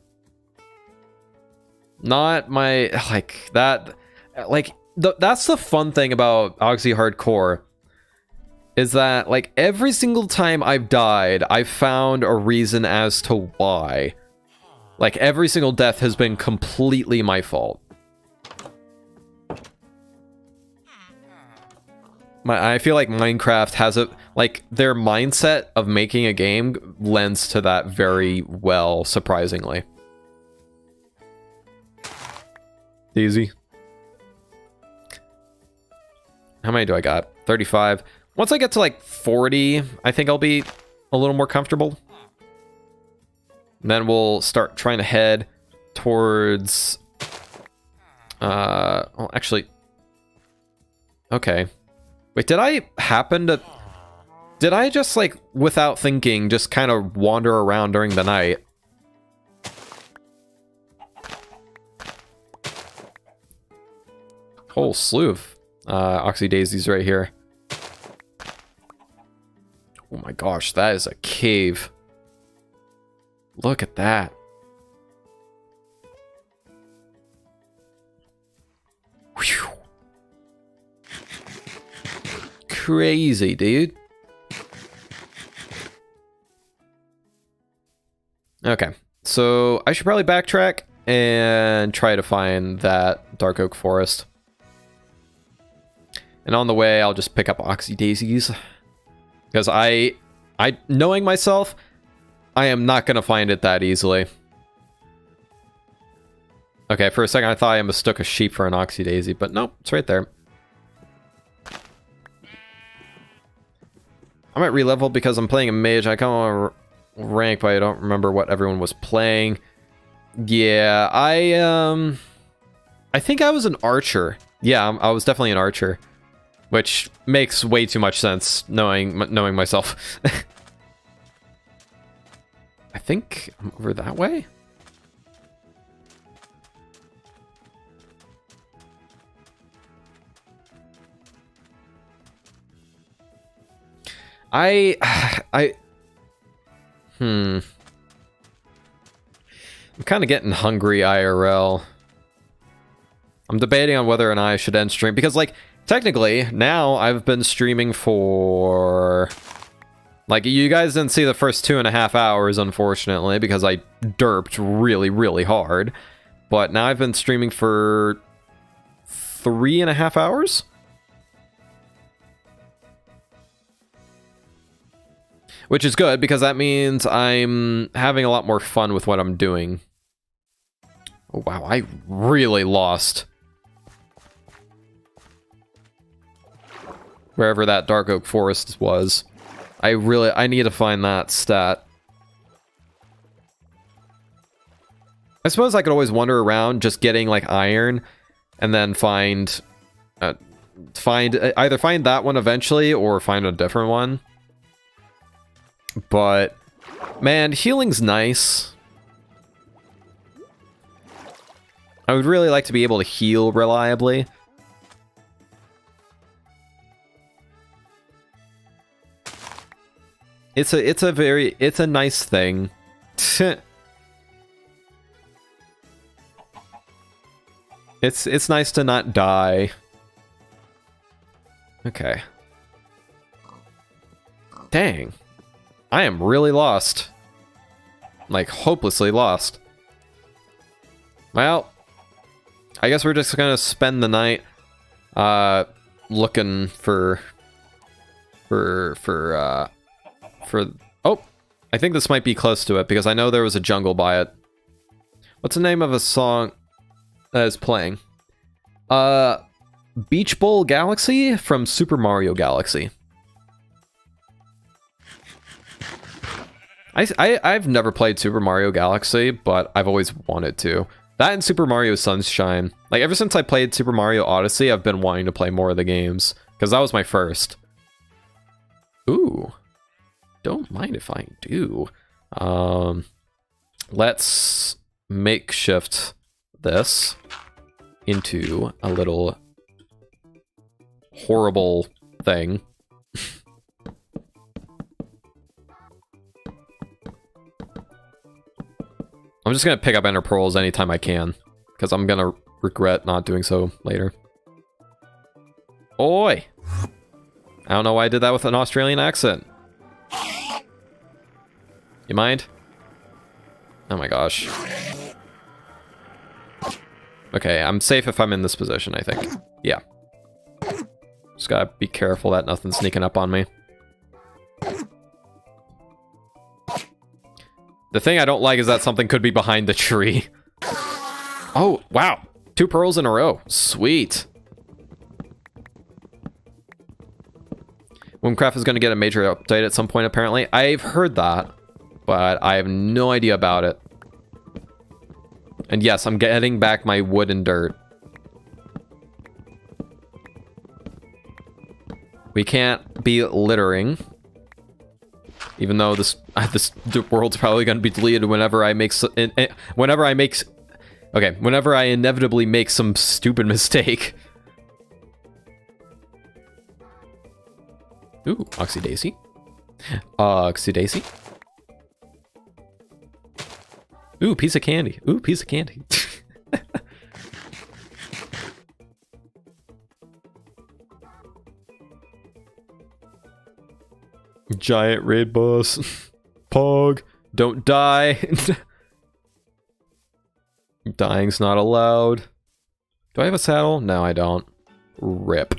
Not my, like, that, like, that's the fun thing about Oxeye Hardcore. Is that, like, every single time I've died, I've found a reason as to why. Like, every single death has been completely my fault. I feel like Minecraft has a, like, their mindset of making a game lends to that very well, surprisingly. Easy. How many do I got? 35. Once I get to like 40, I think I'll be a little more comfortable. And then we'll start trying to head towards... well, actually... Okay. Wait, did I happen to... Did I just, like, without thinking, just kind of wander around during the night? Whole slew of Oxeye Daisies right here. Oh my gosh, that is a cave. Look at that. Whew. Crazy, dude. Okay, so I should probably backtrack and try to find that dark oak forest. And on the way, I'll just pick up Oxeye Daisies. Because I knowing myself, I am not gonna find it that easily. Okay, for a second I thought I mistook a sheep for an Oxeye Daisy, but nope, it's right there. I might re-level because I'm playing a mage. I kind of want to rank, but I don't remember what everyone was playing. Yeah, I think I was an archer. Yeah, I was definitely an archer, which makes way too much sense knowing myself. I think I'm over that way. I'm kind of getting hungry IRL. I'm debating on whether or not I should end stream because, like, technically now I've been streaming for, like, you guys didn't see the first 2.5 hours, unfortunately, because I derped really hard. But now I've been streaming for 3.5 hours. Which is good, because that means I'm having a lot more fun with what I'm doing. Oh, wow, I really lost. Wherever that dark oak forest was. I need to find that stat. I suppose I could always wander around just getting, like, iron, and then find either find that one eventually, or find a different one. But, man, healing's nice. I would really like to be able to heal reliably. It's a nice thing. It's nice to not die. Okay. Dang. I am really lost. Like, hopelessly lost. Well, I guess we're just gonna spend the night looking for oh, I think this might be close to it because I know there was a jungle by it. What's the name of a song that is playing? Beach Bowl Galaxy from Super Mario Galaxy. I've never played Super Mario Galaxy, but I've always wanted to. That and Super Mario Sunshine. Like, ever since I played Super Mario Odyssey, I've been wanting to play more of the games. Because that was my first. Ooh. Don't mind if I do. Let's makeshift this into a little horrible thing. I'm just gonna pick up ender pearls anytime I can, because I'm gonna regret not doing so later. Oi! I don't know why I did that with an Australian accent. You mind? Oh my gosh. Okay, I'm safe if I'm in this position, I think. Yeah. Just gotta be careful that nothing's sneaking up on me. The thing I don't like is that something could be behind the tree. Oh, wow. 2 pearls in a row. Sweet. Windcraft is going to get a major update at some point, apparently. I've heard that, but I have no idea about it. And yes, I'm getting back my wood and dirt. We can't be littering. Even though this world's probably going to be deleted whenever I make whenever I inevitably make some stupid mistake. Ooh, Oxeye Daisy. Oxeye Daisy. Ooh, piece of candy. Ooh, piece of candy. Giant raid boss. Pog. Don't die. Dying's not allowed. Do I have a saddle? No, I don't. Rip.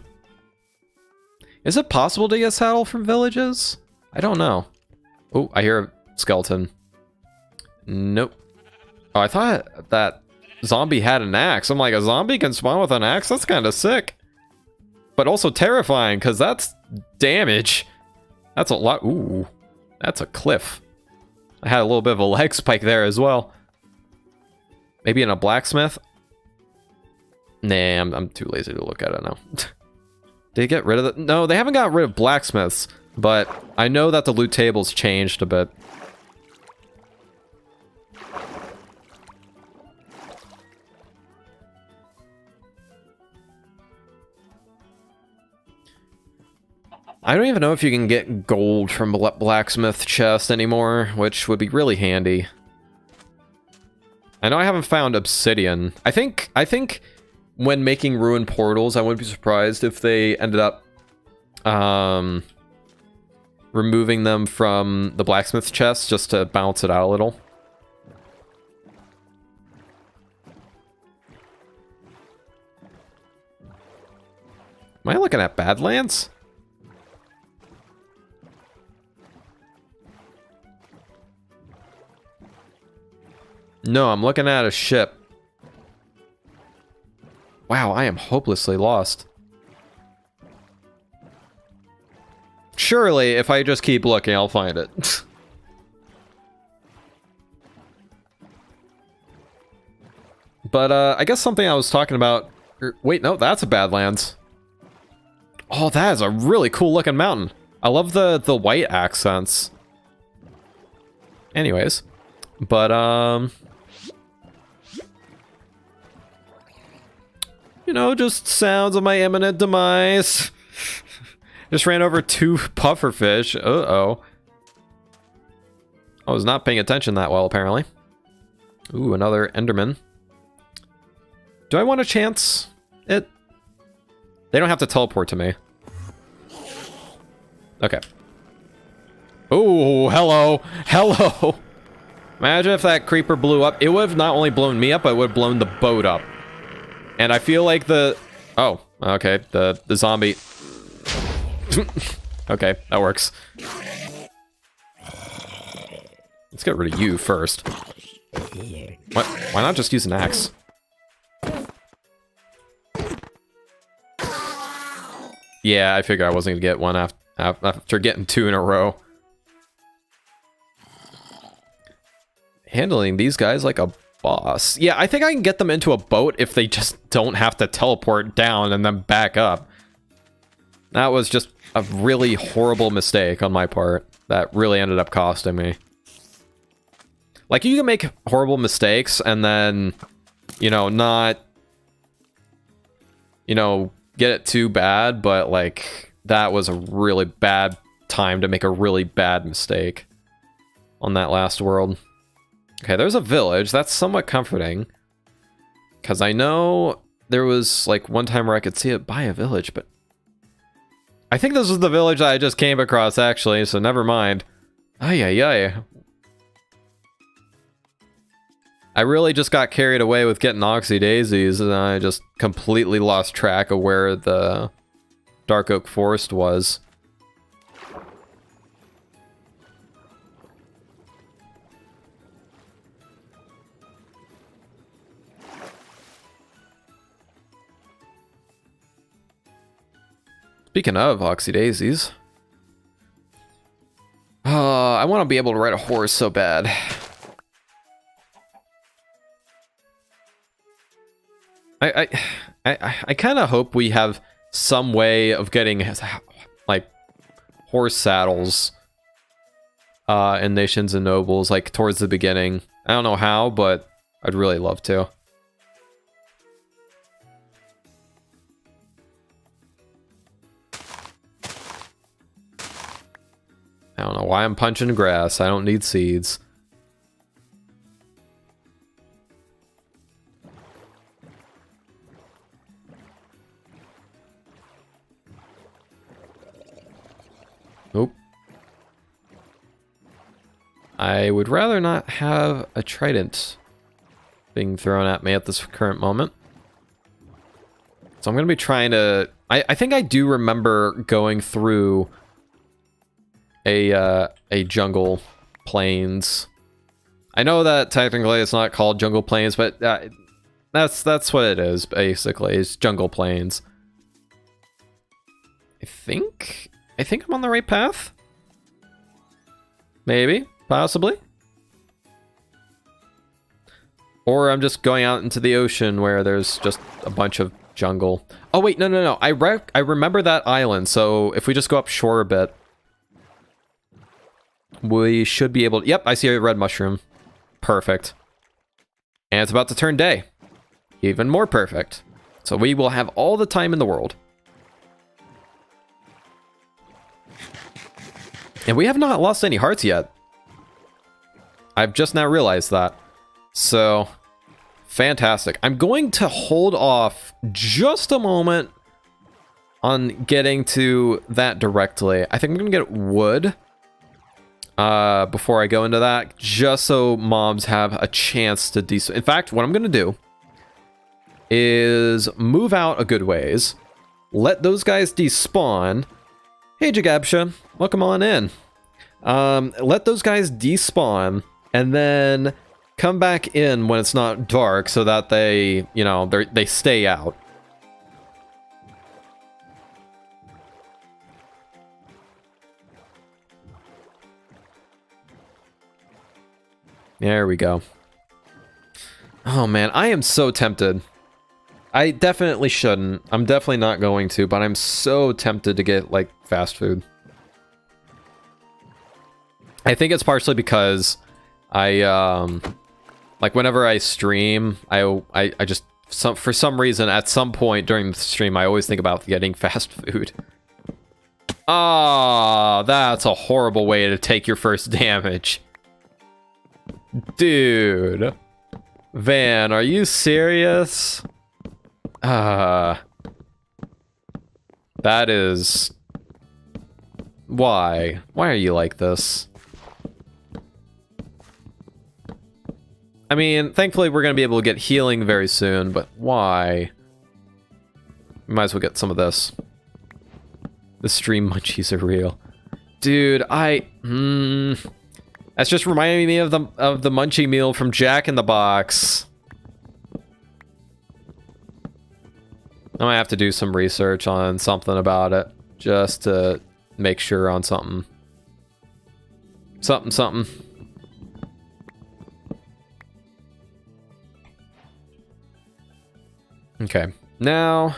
Is it possible to get a saddle from villages? I don't know. Oh, I hear a skeleton. Nope. Oh, I thought that zombie had an axe. I'm like, a zombie can spawn with an axe? That's kind of sick. But also terrifying, because that's damage. That's a lot. Ooh, that's a cliff. I had a little bit of a leg spike there as well. Maybe in a blacksmith? Nah, I'm too lazy to look at it now. Did they get rid of it? No, they haven't got rid of blacksmiths, but I know that the loot table's changed a bit. I don't even know if you can get gold from blacksmith chest anymore, which would be really handy. I know I haven't found obsidian. I think when making ruined portals, I wouldn't be surprised if they ended up removing them from the blacksmith chest just to balance it out a little. Am I looking at Badlands? No, I'm looking at a ship. Wow, I am hopelessly lost. Surely, if I just keep looking, I'll find it. But, I guess something I was talking about... Wait, no, that's a Badlands. Oh, that is a really cool looking mountain. I love the white accents. Anyways. But, you know, just sounds of my imminent demise. Just ran over 2 pufferfish. Uh-oh. I was not paying attention that well, apparently. Ooh, another Enderman. Do I want to chance it? They don't have to teleport to me. Okay. Oh, hello. Hello. Imagine if that creeper blew up. It would have not only blown me up, but it would have blown the boat up. And I feel like the... Oh, okay. The zombie... Okay, that works. Let's get rid of you first. What? Why not just use an axe? Yeah, I figured I wasn't gonna get one after getting 2 in a row. Handling these guys like a boss. Yeah, I think I can get them into a boat if they just don't have to teleport down and then back up. That was just a really horrible mistake on my part that really ended up costing me. Like, you can make horrible mistakes and then, you know, not, you know, get it too bad, but, like, that was a really bad time to make a really bad mistake on that last world. Okay, there's a village. That's somewhat comforting. Because I know there was, like, one time where I could see it by a village, but... I think this was the village that I just came across, actually, so never mind. Ay, ay, ay. I really just got carried away with getting Oxeye daisies, and I just completely lost track of where the Dark Oak Forest was. Speaking of Oxeye daisies, I want to be able to ride a horse so bad. I kind of hope we have some way of getting like horse saddles in Nations and Nobles, like towards the beginning. I don't know how, but I'd really love to. I don't know why I'm punching grass. I don't need seeds. Nope. I would rather not have a trident being thrown at me at this current moment. So I'm going to be trying to... I think I do remember going through a jungle plains I know that technically it's not called jungle plains, but that's what it is, basically. It's jungle plains. I think I'm on the right path. Maybe, possibly. Or I'm just going out into the ocean where there's just a bunch of jungle. Oh wait, no. I remember that island, so if we just go up shore a bit, we should be able to... Yep, I see a red mushroom. Perfect. And it's about to turn day. Even more perfect. So we will have all the time in the world. And we have not lost any hearts yet. I've just now realized that. So, fantastic. I'm going to hold off just a moment on getting to that directly. I think I'm going to get wood before I go into that, just so mobs have a chance to in fact, what I'm going to do is move out a good ways, let those guys despawn. Hey, Jagabsha, welcome on in. Let those guys despawn, and then come back in when it's not dark so that they, you know, they stay out. There we go. Oh man, I am so tempted. I definitely shouldn't. I'm definitely not going to, but I'm so tempted to get, like, fast food. I think it's partially because I, like, whenever I stream, I just, for some reason, at some point during the stream, I always think about getting fast food. Ah, that's a horrible way to take your first damage. Dude. Van, are you serious? That is... Why? Why are you like this? I mean, thankfully we're going to be able to get healing very soon, but why? We might as well get some of this. The stream munchies are real. Dude, that's just reminding me of the munchie meal from Jack in the Box. I might have to do some research on something about it, just to make sure on something. Something. Okay, now...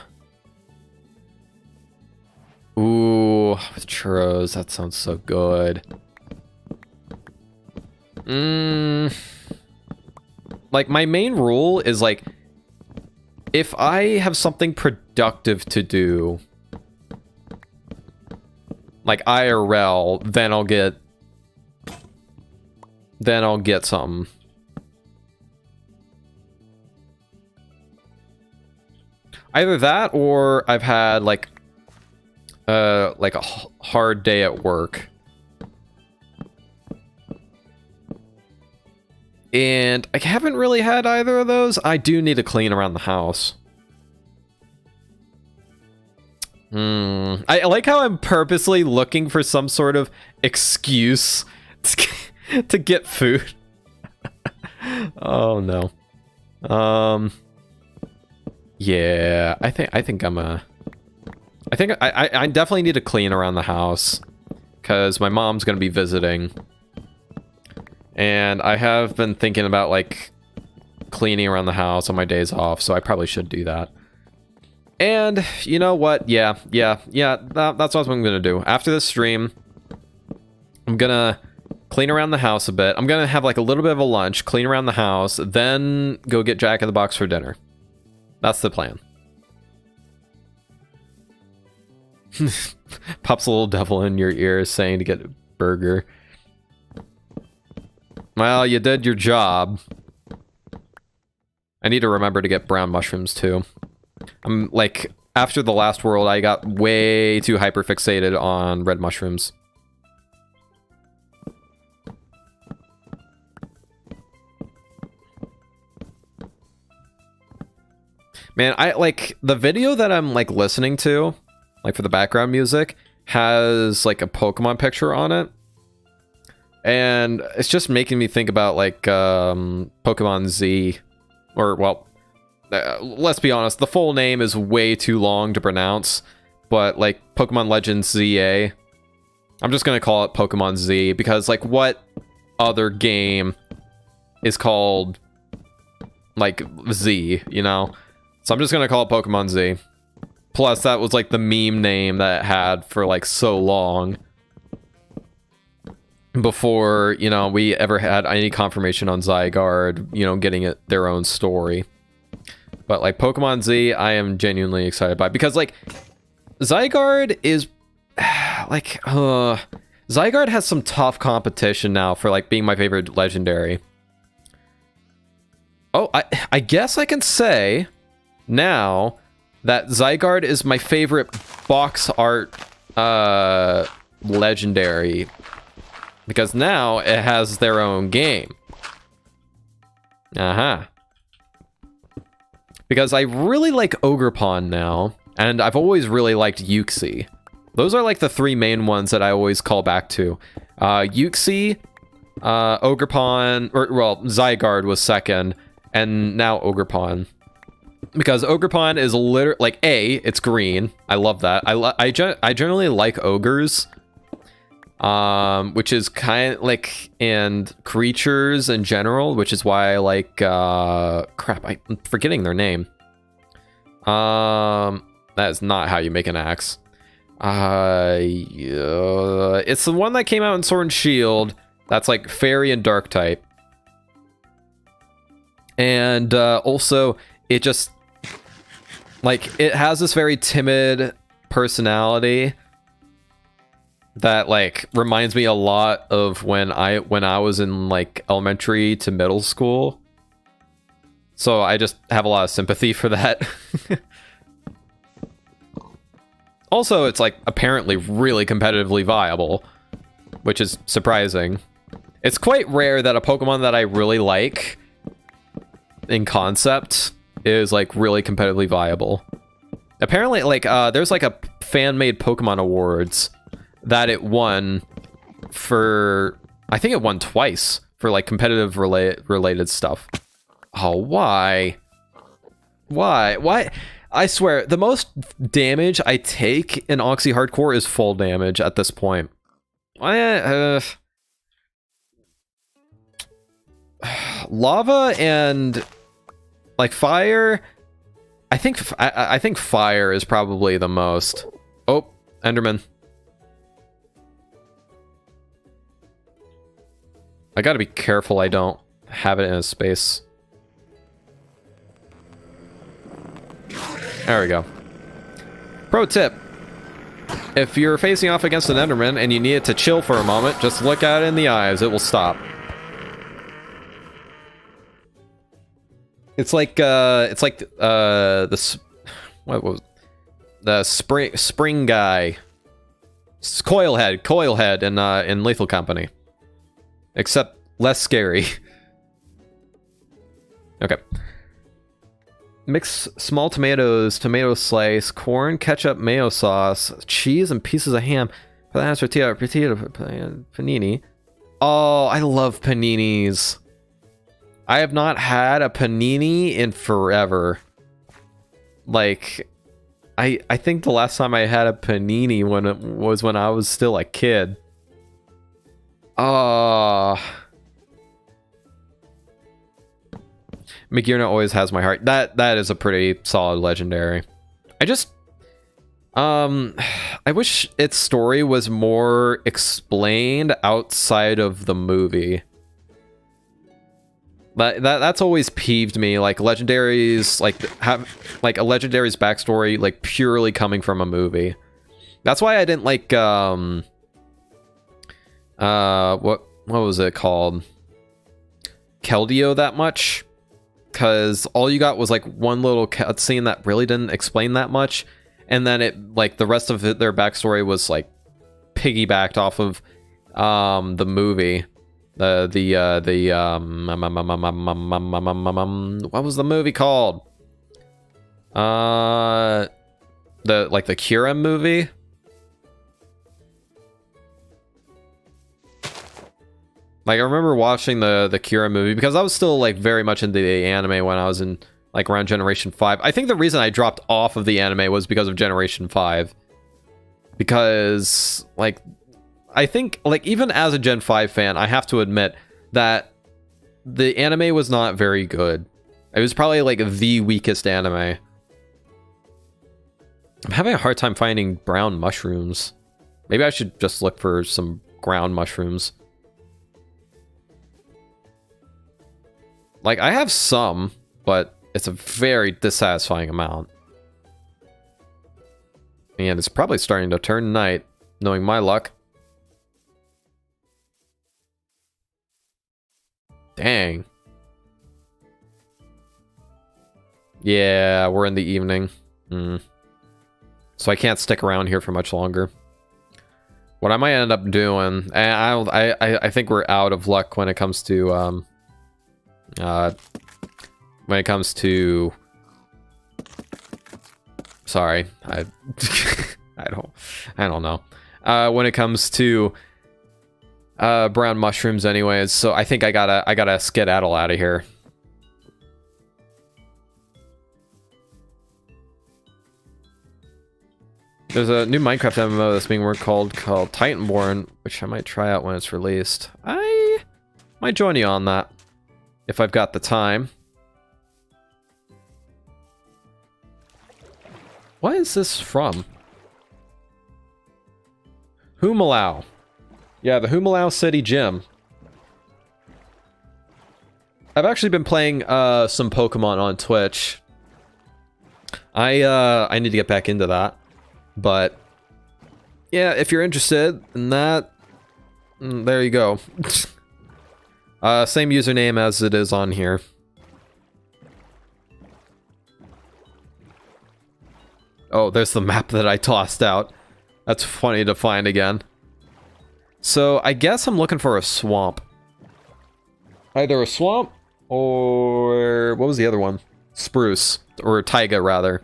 Ooh, with churros, that sounds so good. Like, my main rule is, like, if I have something productive to do, like IRL, then I'll get something. Either that, or I've had, like a hard day at work. And I haven't really had either of those. I do need to clean around the house. I like how I'm purposely looking for some sort of excuse to get food. Oh no. Yeah, I think I definitely need to clean around the house, because my mom's gonna be visiting. And I have been thinking about, like, cleaning around the house on my days off, so I probably should do that. And, you know what? Yeah, that's what I'm gonna do. After this stream, I'm gonna clean around the house a bit. I'm gonna have, like, a little bit of a lunch, clean around the house, then go get Jack in the Box for dinner. That's the plan. Pops a little devil in your ear saying to get a burger. Well, you did your job. I need to remember to get brown mushrooms too. I'm like, after the last world, I got way too hyperfixated on red mushrooms. Man, I like the video that I'm like listening to, like for the background music, has like a Pokemon picture on it. And it's just making me think about like Pokemon Z, or well, let's be honest, the full name is way too long to pronounce, but like Pokemon Legends ZA. I'm just gonna call it Pokemon Z because like what other game is called like Z, you know? So I'm just gonna call it Pokemon Z. Plus that was like the meme name that it had for like so long before, you know, we ever had any confirmation on Zygarde, you know, getting it their own story. But like Pokemon Z, I am genuinely excited by, because like Zygarde is like Zygarde has some tough competition now for like being my favorite legendary. Oh, I guess I can say now that Zygarde is my favorite box art legendary, because now it has their own game. Because I really like Ogerpon now, and I've always really liked Uxie. Those are like the three main ones that I always call back to. Uxie, Ogerpon, or well, Zygarde was second, and now Ogerpon. Because Ogerpon is literally, like, it's green. I love that. I generally like ogres. Which is kind of like, and creatures in general, which is why I like, crap, I'm forgetting their name. That is not how you make an axe. It's the one that came out in Sword and Shield. That's like fairy and dark type. And, also, it just, like, it has this very timid personality that like reminds me a lot of when I was in like elementary to middle school. So I just have a lot of sympathy for that. Also, it's like apparently really competitively viable, which is surprising. It's quite rare that a Pokemon that I really like in concept is like really competitively viable. Apparently, like there's like a fan-made Pokemon Awards that it won for, I think it won twice for like competitive related stuff. Oh, why? Why? I swear, the most damage I take in Oxeye Hardcore is full damage at this point. Lava and like fire, I think fire is probably the most. Oh, Enderman. I gotta be careful I don't have it in a space. There we go. Pro tip. If you're facing off against an Enderman and you need it to chill for a moment, just look at it in the eyes. It will stop. It's like the spring guy. It's Coilhead in Lethal Company. Except less scary. Okay. Mix small tomatoes, tomato slice, corn, ketchup, mayo sauce, cheese, and pieces of ham. For the tortilla, panini. Oh, I love paninis. I have not had a panini in forever. Like, I think the last time I had a panini was when I was still a kid. Magearna always has my heart. That is a pretty solid legendary. I wish its story was more explained outside of the movie. That's always peeved me. Like legendaries, like have like a legendary's backstory, like purely coming from a movie. That's why I didn't like what was it called? Keldeo that much, because all you got was like one little cutscene that really didn't explain that much, and then it like the rest of their backstory was like piggybacked off of the movie. What was the movie called? The Kyurem movie. Like, I remember watching the Kira movie because I was still, like, very much into the anime when I was in, like, around Generation 5. I think the reason I dropped off of the anime was because of Generation 5. Because, like, I think, like, even as a Gen 5 fan, I have to admit that the anime was not very good. It was probably, like, the weakest anime. I'm having a hard time finding brown mushrooms. Maybe I should just look for some ground mushrooms. Like, I have some, but it's a very dissatisfying amount. And it's probably starting to turn night, knowing my luck. Dang. Yeah, we're in the evening. So I can't stick around here for much longer. What I might end up doing, and I think we're out of luck when it comes to sorry, I don't know. When it comes to brown mushrooms anyways, so I think I gotta skedaddle out of here. There's a new Minecraft MMO that's being worked called Titanborn, which I might try out when it's released. I might join you on that if I've got the time. What is this from? Humalau. Yeah, the Humalau City Gym. I've actually been playing some Pokemon on Twitch. I need to get back into that. But yeah, if you're interested in that, there you go. Same username as it is on here. Oh, there's the map that I tossed out. That's funny to find again. So I guess I'm looking for a swamp. Either a swamp or what was the other one? Spruce or taiga rather.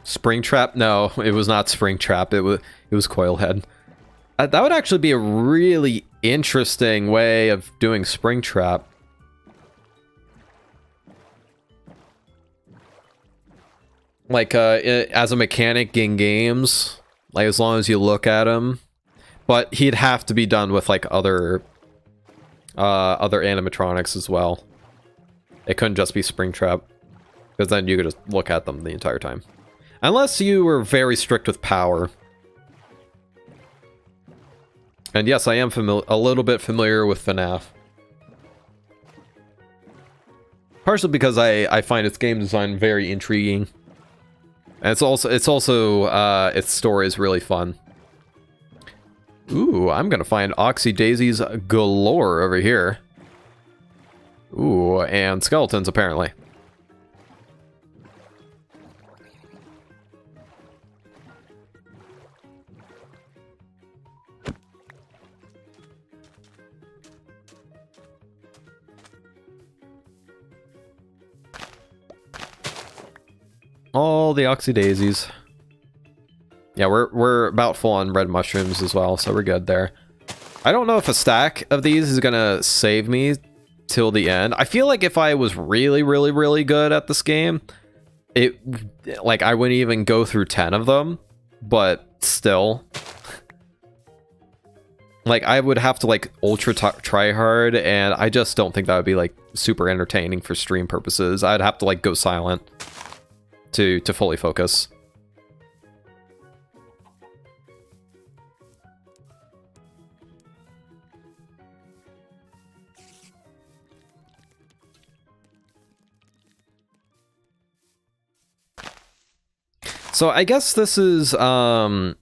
Springtrap? No, it was not Springtrap. It was Coilhead. That would actually be a really interesting way of doing Springtrap. Like as a mechanic in games, like as long as you look at him, but he'd have to be done with like other animatronics as well. It couldn't just be Springtrap, because then you could just look at them the entire time. Unless you were very strict with power. And yes, I am a little bit familiar with FNAF. Partially because I find its game design very intriguing. And its story is really fun. Ooh, I'm gonna find Oxy Daisies galore over here. Ooh, and skeletons apparently. All the Oxy Daisies. Yeah, we're about full on red mushrooms as well, so we're good there. I don't know if a stack of these is gonna save me till the end. I feel like if I was really, really, really good at this game, like I wouldn't even go through 10 of them, but still. Like I would have to like ultra try hard, and I just don't think that would be like super entertaining for stream purposes. I'd have to like go silent to fully focus. So I guess this is I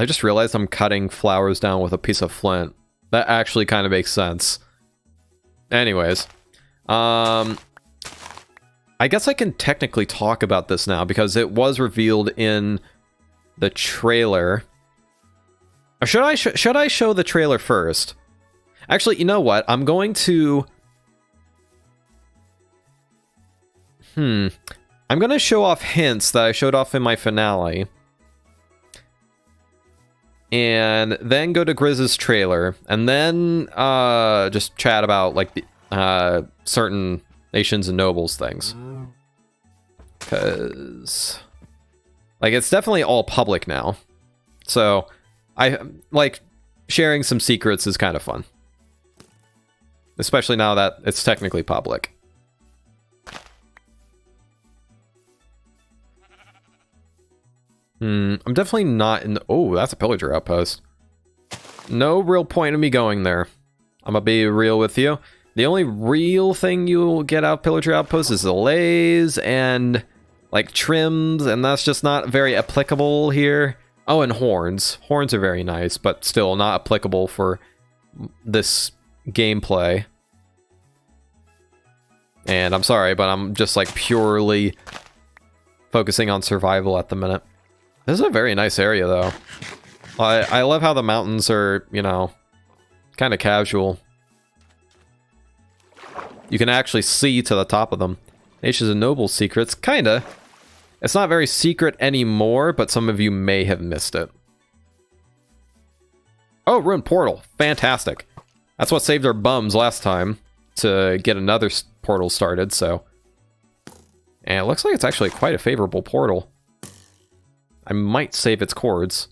just realized I'm cutting flowers down with a piece of flint. That actually kind of makes sense. Anyways, I guess I can technically talk about this now because it was revealed in the trailer. Or should I show the trailer first? Actually, you know what? I'm going to... I'm going to show off hints that I showed off in my finale. And then go to Grizz's trailer. And then just chat about, like, the certain nations and nobles things. Because... like, it's definitely all public now. So, like, sharing some secrets is kind of fun. Especially now that it's technically public. I'm definitely not in... oh, that's a pillager outpost. No real point in me going there. I'm gonna be real with you. The only real thing you'll get out of pillager outposts is delays and, like, trims, and that's just not very applicable here. Oh, and horns. Horns are very nice, but still not applicable for this gameplay. And I'm sorry, but I'm just, like, purely focusing on survival at the minute. This is a very nice area, though. I love how the mountains are, you know, kind of casual. You can actually see to the top of them. Nations and Nobles secrets, kinda. It's not very secret anymore, but some of you may have missed it. Oh, ruined portal. Fantastic. That's what saved our bums last time to get another portal started, so... and it looks like it's actually quite a favorable portal. I might save its chords.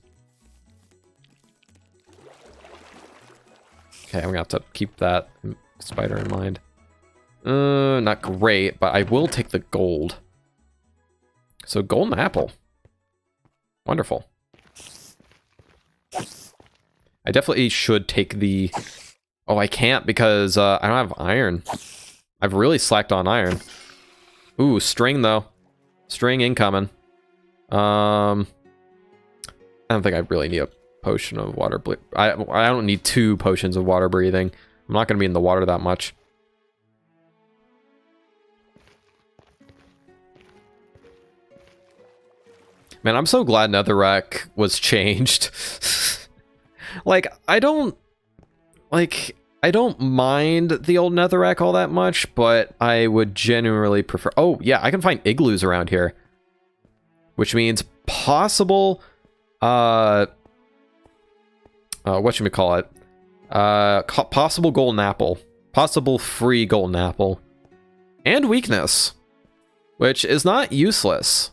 Okay, I'm gonna have to keep that spider in mind. Not great, but I will take the gold. So, golden apple. Wonderful. I definitely should take the... oh, I can't because I don't have iron. I've really slacked on iron. Ooh, string though. String incoming. I don't think I really need a potion of water breathing. I don't need 2 potions of water breathing. I'm not going to be in the water that much. Man, I'm so glad Netherrack was changed. Like, I don't mind the old Netherrack all that much, but I would genuinely prefer... oh, yeah, I can find igloos around here. Which means possible, whatchamacallit? Possible golden apple. Possible free golden apple. And weakness. Which is not useless.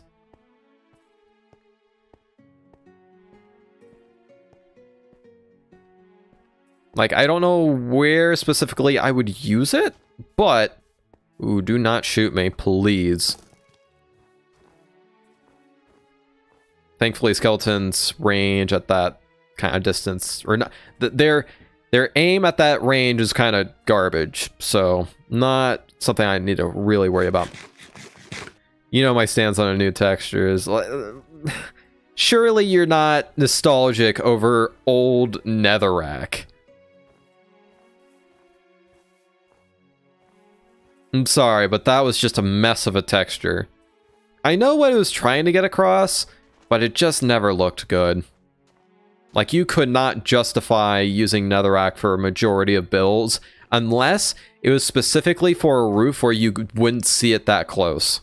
Like, I don't know where specifically I would use it, but... ooh, do not shoot me, please. Thankfully, skeletons range at that kind of distance, or not. Their aim at that range is kind of garbage, so not something I need to really worry about. You know my stance on a new texture is... surely you're not nostalgic over old Netherrack. I'm sorry, but that was just a mess of a texture. I know what it was trying to get across, but it just never looked good. Like, you could not justify using Netherrack for a majority of builds unless it was specifically for a roof where you wouldn't see it that close.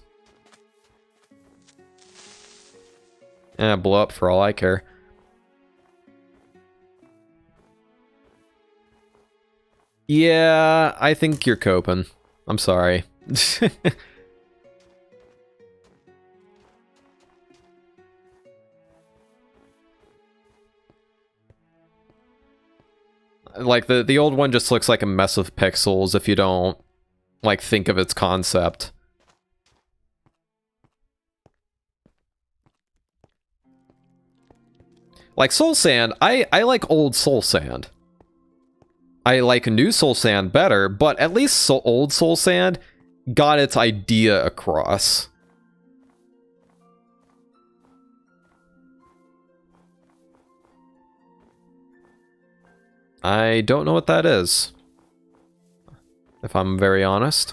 And blow up for all I care. Yeah, I think you're coping. I'm sorry. Like, the old one just looks like a mess of pixels if you don't, like, think of its concept. Like, Soul Sand, I like old Soul Sand. I like new Soul Sand better, but at least old Soul Sand got its idea across. I don't know what that is, if I'm very honest.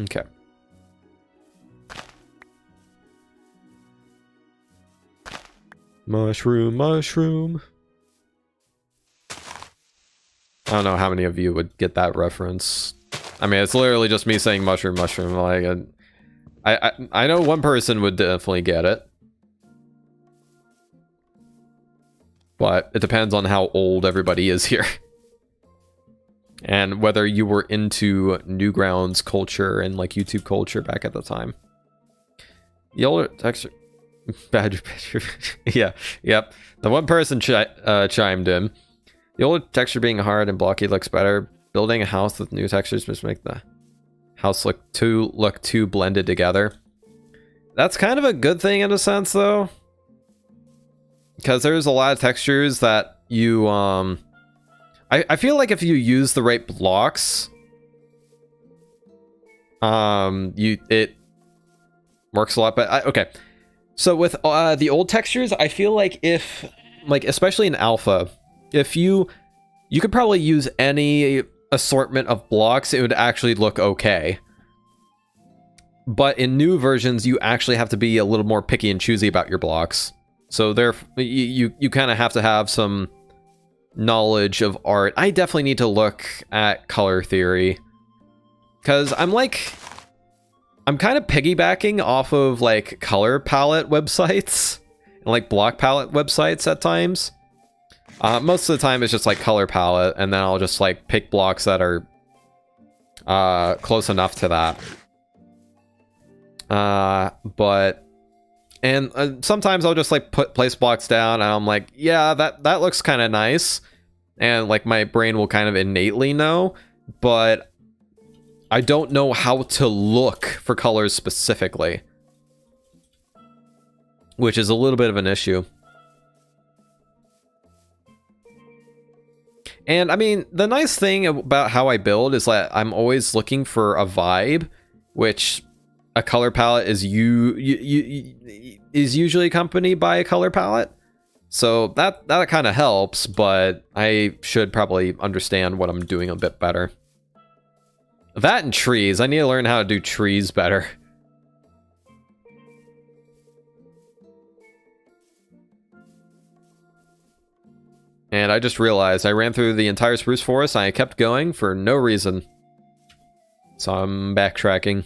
Okay. Mushroom, mushroom. I don't know how many of you would get that reference. I mean, it's literally just me saying mushroom, mushroom. Like, I know one person would definitely get it. But it depends on how old everybody is here. And whether you were into Newgrounds culture and like YouTube culture back at the time. The older texture... Badger. Yeah, yep. The one person chimed in. The old texture being hard and blocky looks better. Building a house with new textures just make the house look too blended together. That's kind of a good thing in a sense, though, because there's a lot of textures that you I feel like if you use the right blocks, it works a lot. But okay, so with the old textures, I feel like if, like, especially in alpha, if you could probably use any assortment of blocks, it would actually look okay. But in new versions, you actually have to be a little more picky and choosy about your blocks. So there, you kind of have to have some knowledge of art. I definitely need to look at color theory, because I'm kind of piggybacking off of like color palette websites and like block palette websites at times. Most of the time it's just like color palette, and then I'll just like pick blocks that are close enough to that. Sometimes I'll just like place blocks down, and I'm like, yeah, that looks kind of nice, and like my brain will kind of innately know, but I don't know how to look for colors specifically, which is a little bit of an issue. And I mean, the nice thing about how I build is that I'm always looking for a vibe, which a color palette is usually accompanied by a color palette. So that kind of helps, but I should probably understand what I'm doing a bit better. That and trees. I need to learn how to do trees better. And I just realized I ran through the entire spruce forest and I kept going for no reason. So I'm backtracking.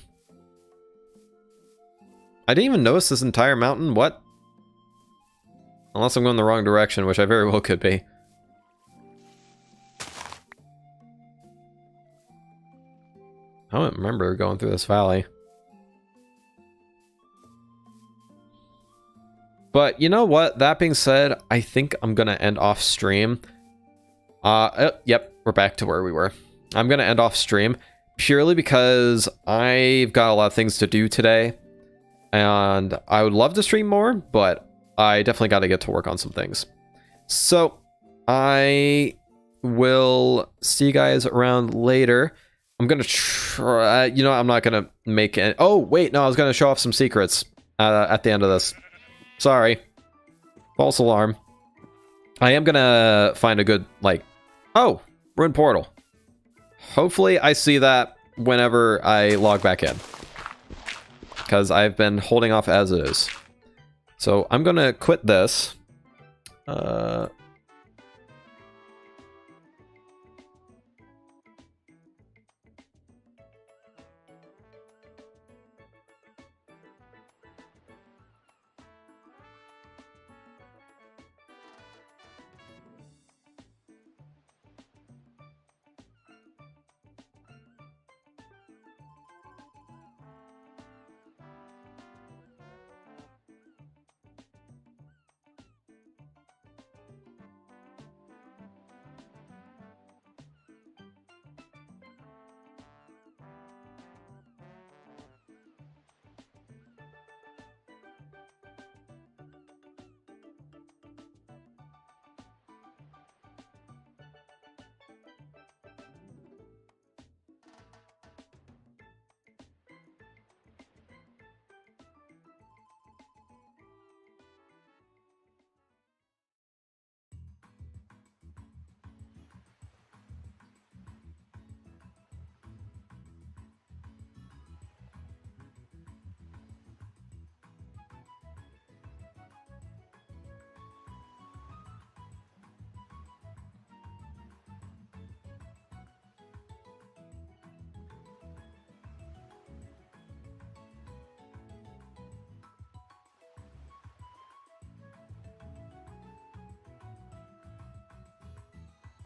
I didn't even notice this entire mountain. What? Unless I'm going the wrong direction, which I very well could be. I don't remember going through this valley. But you know what? That being said, I think I'm going to end off stream. Yep, we're back to where we were. I'm going to end off stream purely because I've got a lot of things to do today. And I would love to stream more, but I definitely got to get to work on some things. So I will see you guys around later. I'm going to try, you know, I'm not going to make it. Oh, wait, no, I was going to show off some secrets at the end of this. Sorry. False alarm. I am going to find a good, like, oh, ruined portal. Hopefully I see that whenever I log back in, because I've been holding off as it is. So I'm going to quit this.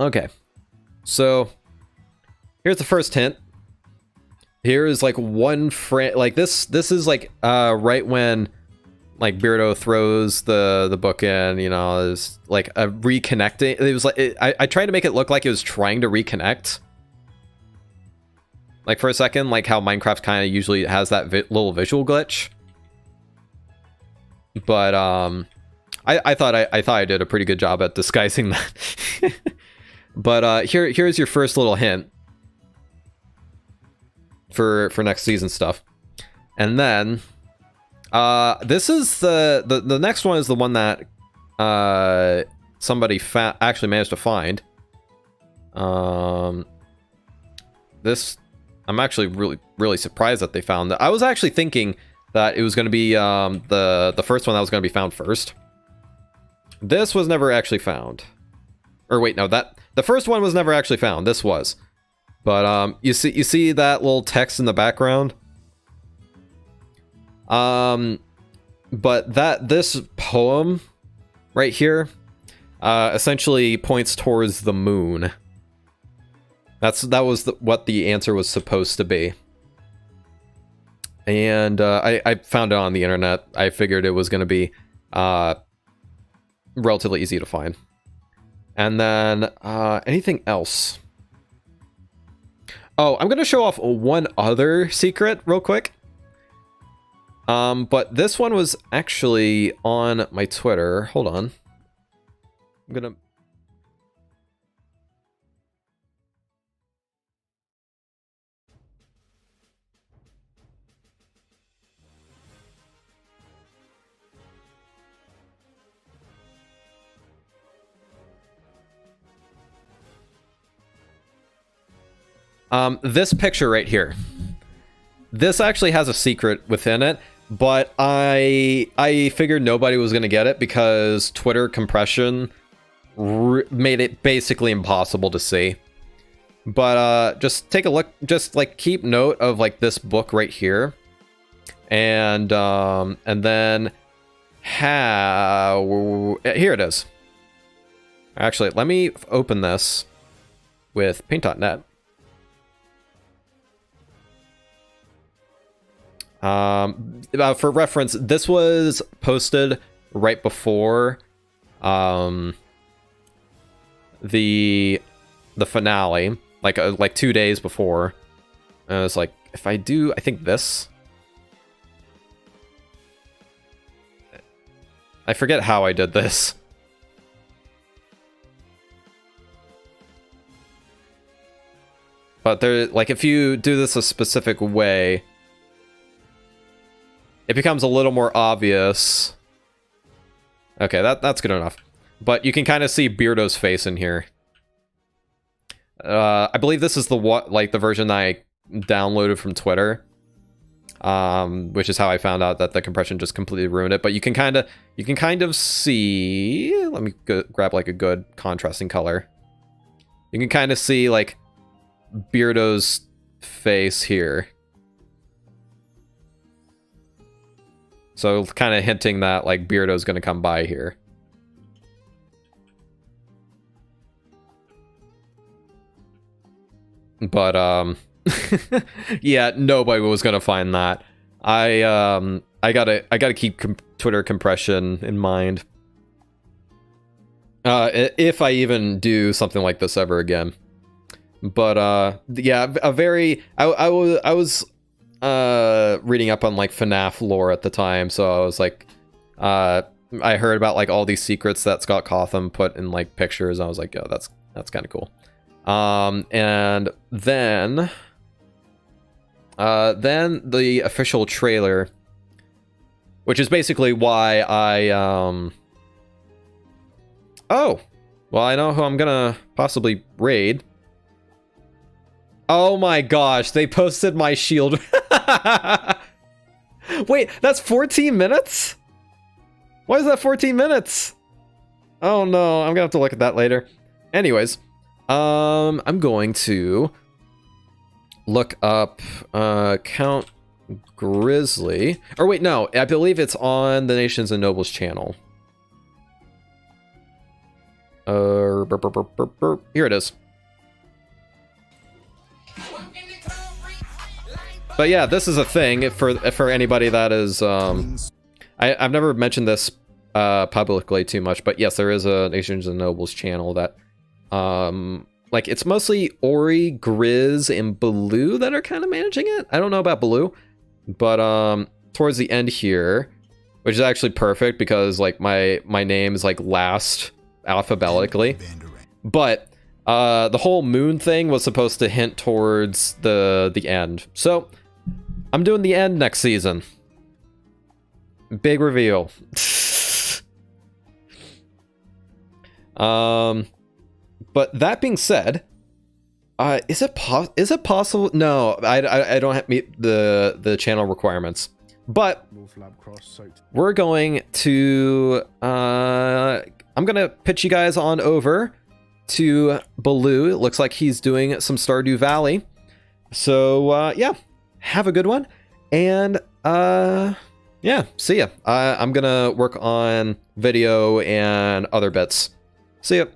Okay. So here's the first hint. Here is like one frame, like this is like right when like Beardo throws the book in, you know, is like a reconnecting. It was like I tried to make it look like it was trying to reconnect. Like for a second, like how Minecraft kind of usually has that little visual glitch. But I thought I did a pretty good job at disguising that. But here's your first little hint for next season stuff. And then this is the next one is the one that somebody actually managed to find. This I'm actually really surprised that they found that. I was actually thinking that it was going to be the first one that was going to be found first. This was never actually found. Or wait, no, the first one was never actually found. This was. But you see that little text in the background? But this poem right here essentially points towards the moon. That was what the answer was supposed to be. And I found it on the internet. I figured it was going to be relatively easy to find. And then anything else? Oh, I'm going to show off one other secret real quick. But this one was actually on my Twitter. Hold on. I'm going to... This picture right here. This actually has a secret within it, but I figured nobody was going to get it because Twitter compression made it basically impossible to see. But just take a look, just like keep note of like this book right here. And then here it is. Actually, let me open this with paint.net. For reference, this was posted right before the finale, like 2 days before. And I was like, if I do, I think this. I forget how I did this. But there, like, if you do this a specific way, it becomes a little more obvious. Okay, that's good enough. But you can kind of see Beardo's face in here. I believe this is the version that I downloaded from Twitter, which is how I found out that the compression just completely ruined it. But you can kind of see. Let me grab like a good contrasting color. You can kind of see like Beardo's face here. So kind of hinting that like Beardo's going to come by here. But yeah, nobody was going to find that. I gotta keep Twitter compression in mind. If I even do something like this ever again. But yeah, I was reading up on like FNAF lore at the time, so I was like, I heard about like all these secrets that Scott Cawthon put in like pictures. I was like, yo, that's kind of cool. And then the official trailer, which is basically why I oh, well, I know who I'm gonna possibly raid. Oh my gosh, they posted my shield. Wait, that's 14 minutes? Why is that 14 minutes? Oh no, I'm gonna have to look at that later. Anyways, I'm going to look up Count Grizzly. Or wait, no, I believe it's on the Nations and Nobles channel. Here it is. But yeah, this is a thing for anybody that is. I've never mentioned this publicly too much, but yes, there is a Nations and Nobles channel that, like, it's mostly Ori, Grizz, and Baloo that are kind of managing it. I don't know about Baloo, but towards the end here, which is actually perfect because like my name is like last alphabetically, but the whole moon thing was supposed to hint towards the end. So I'm doing the end next season. Big reveal. But that being said, is it possible? No, I don't meet the channel requirements. But we're going to I'm gonna pitch you guys on over to Baloo. It looks like he's doing some Stardew Valley. So yeah, have a good one, and yeah, see ya. I'm gonna work on video and other bits. See ya.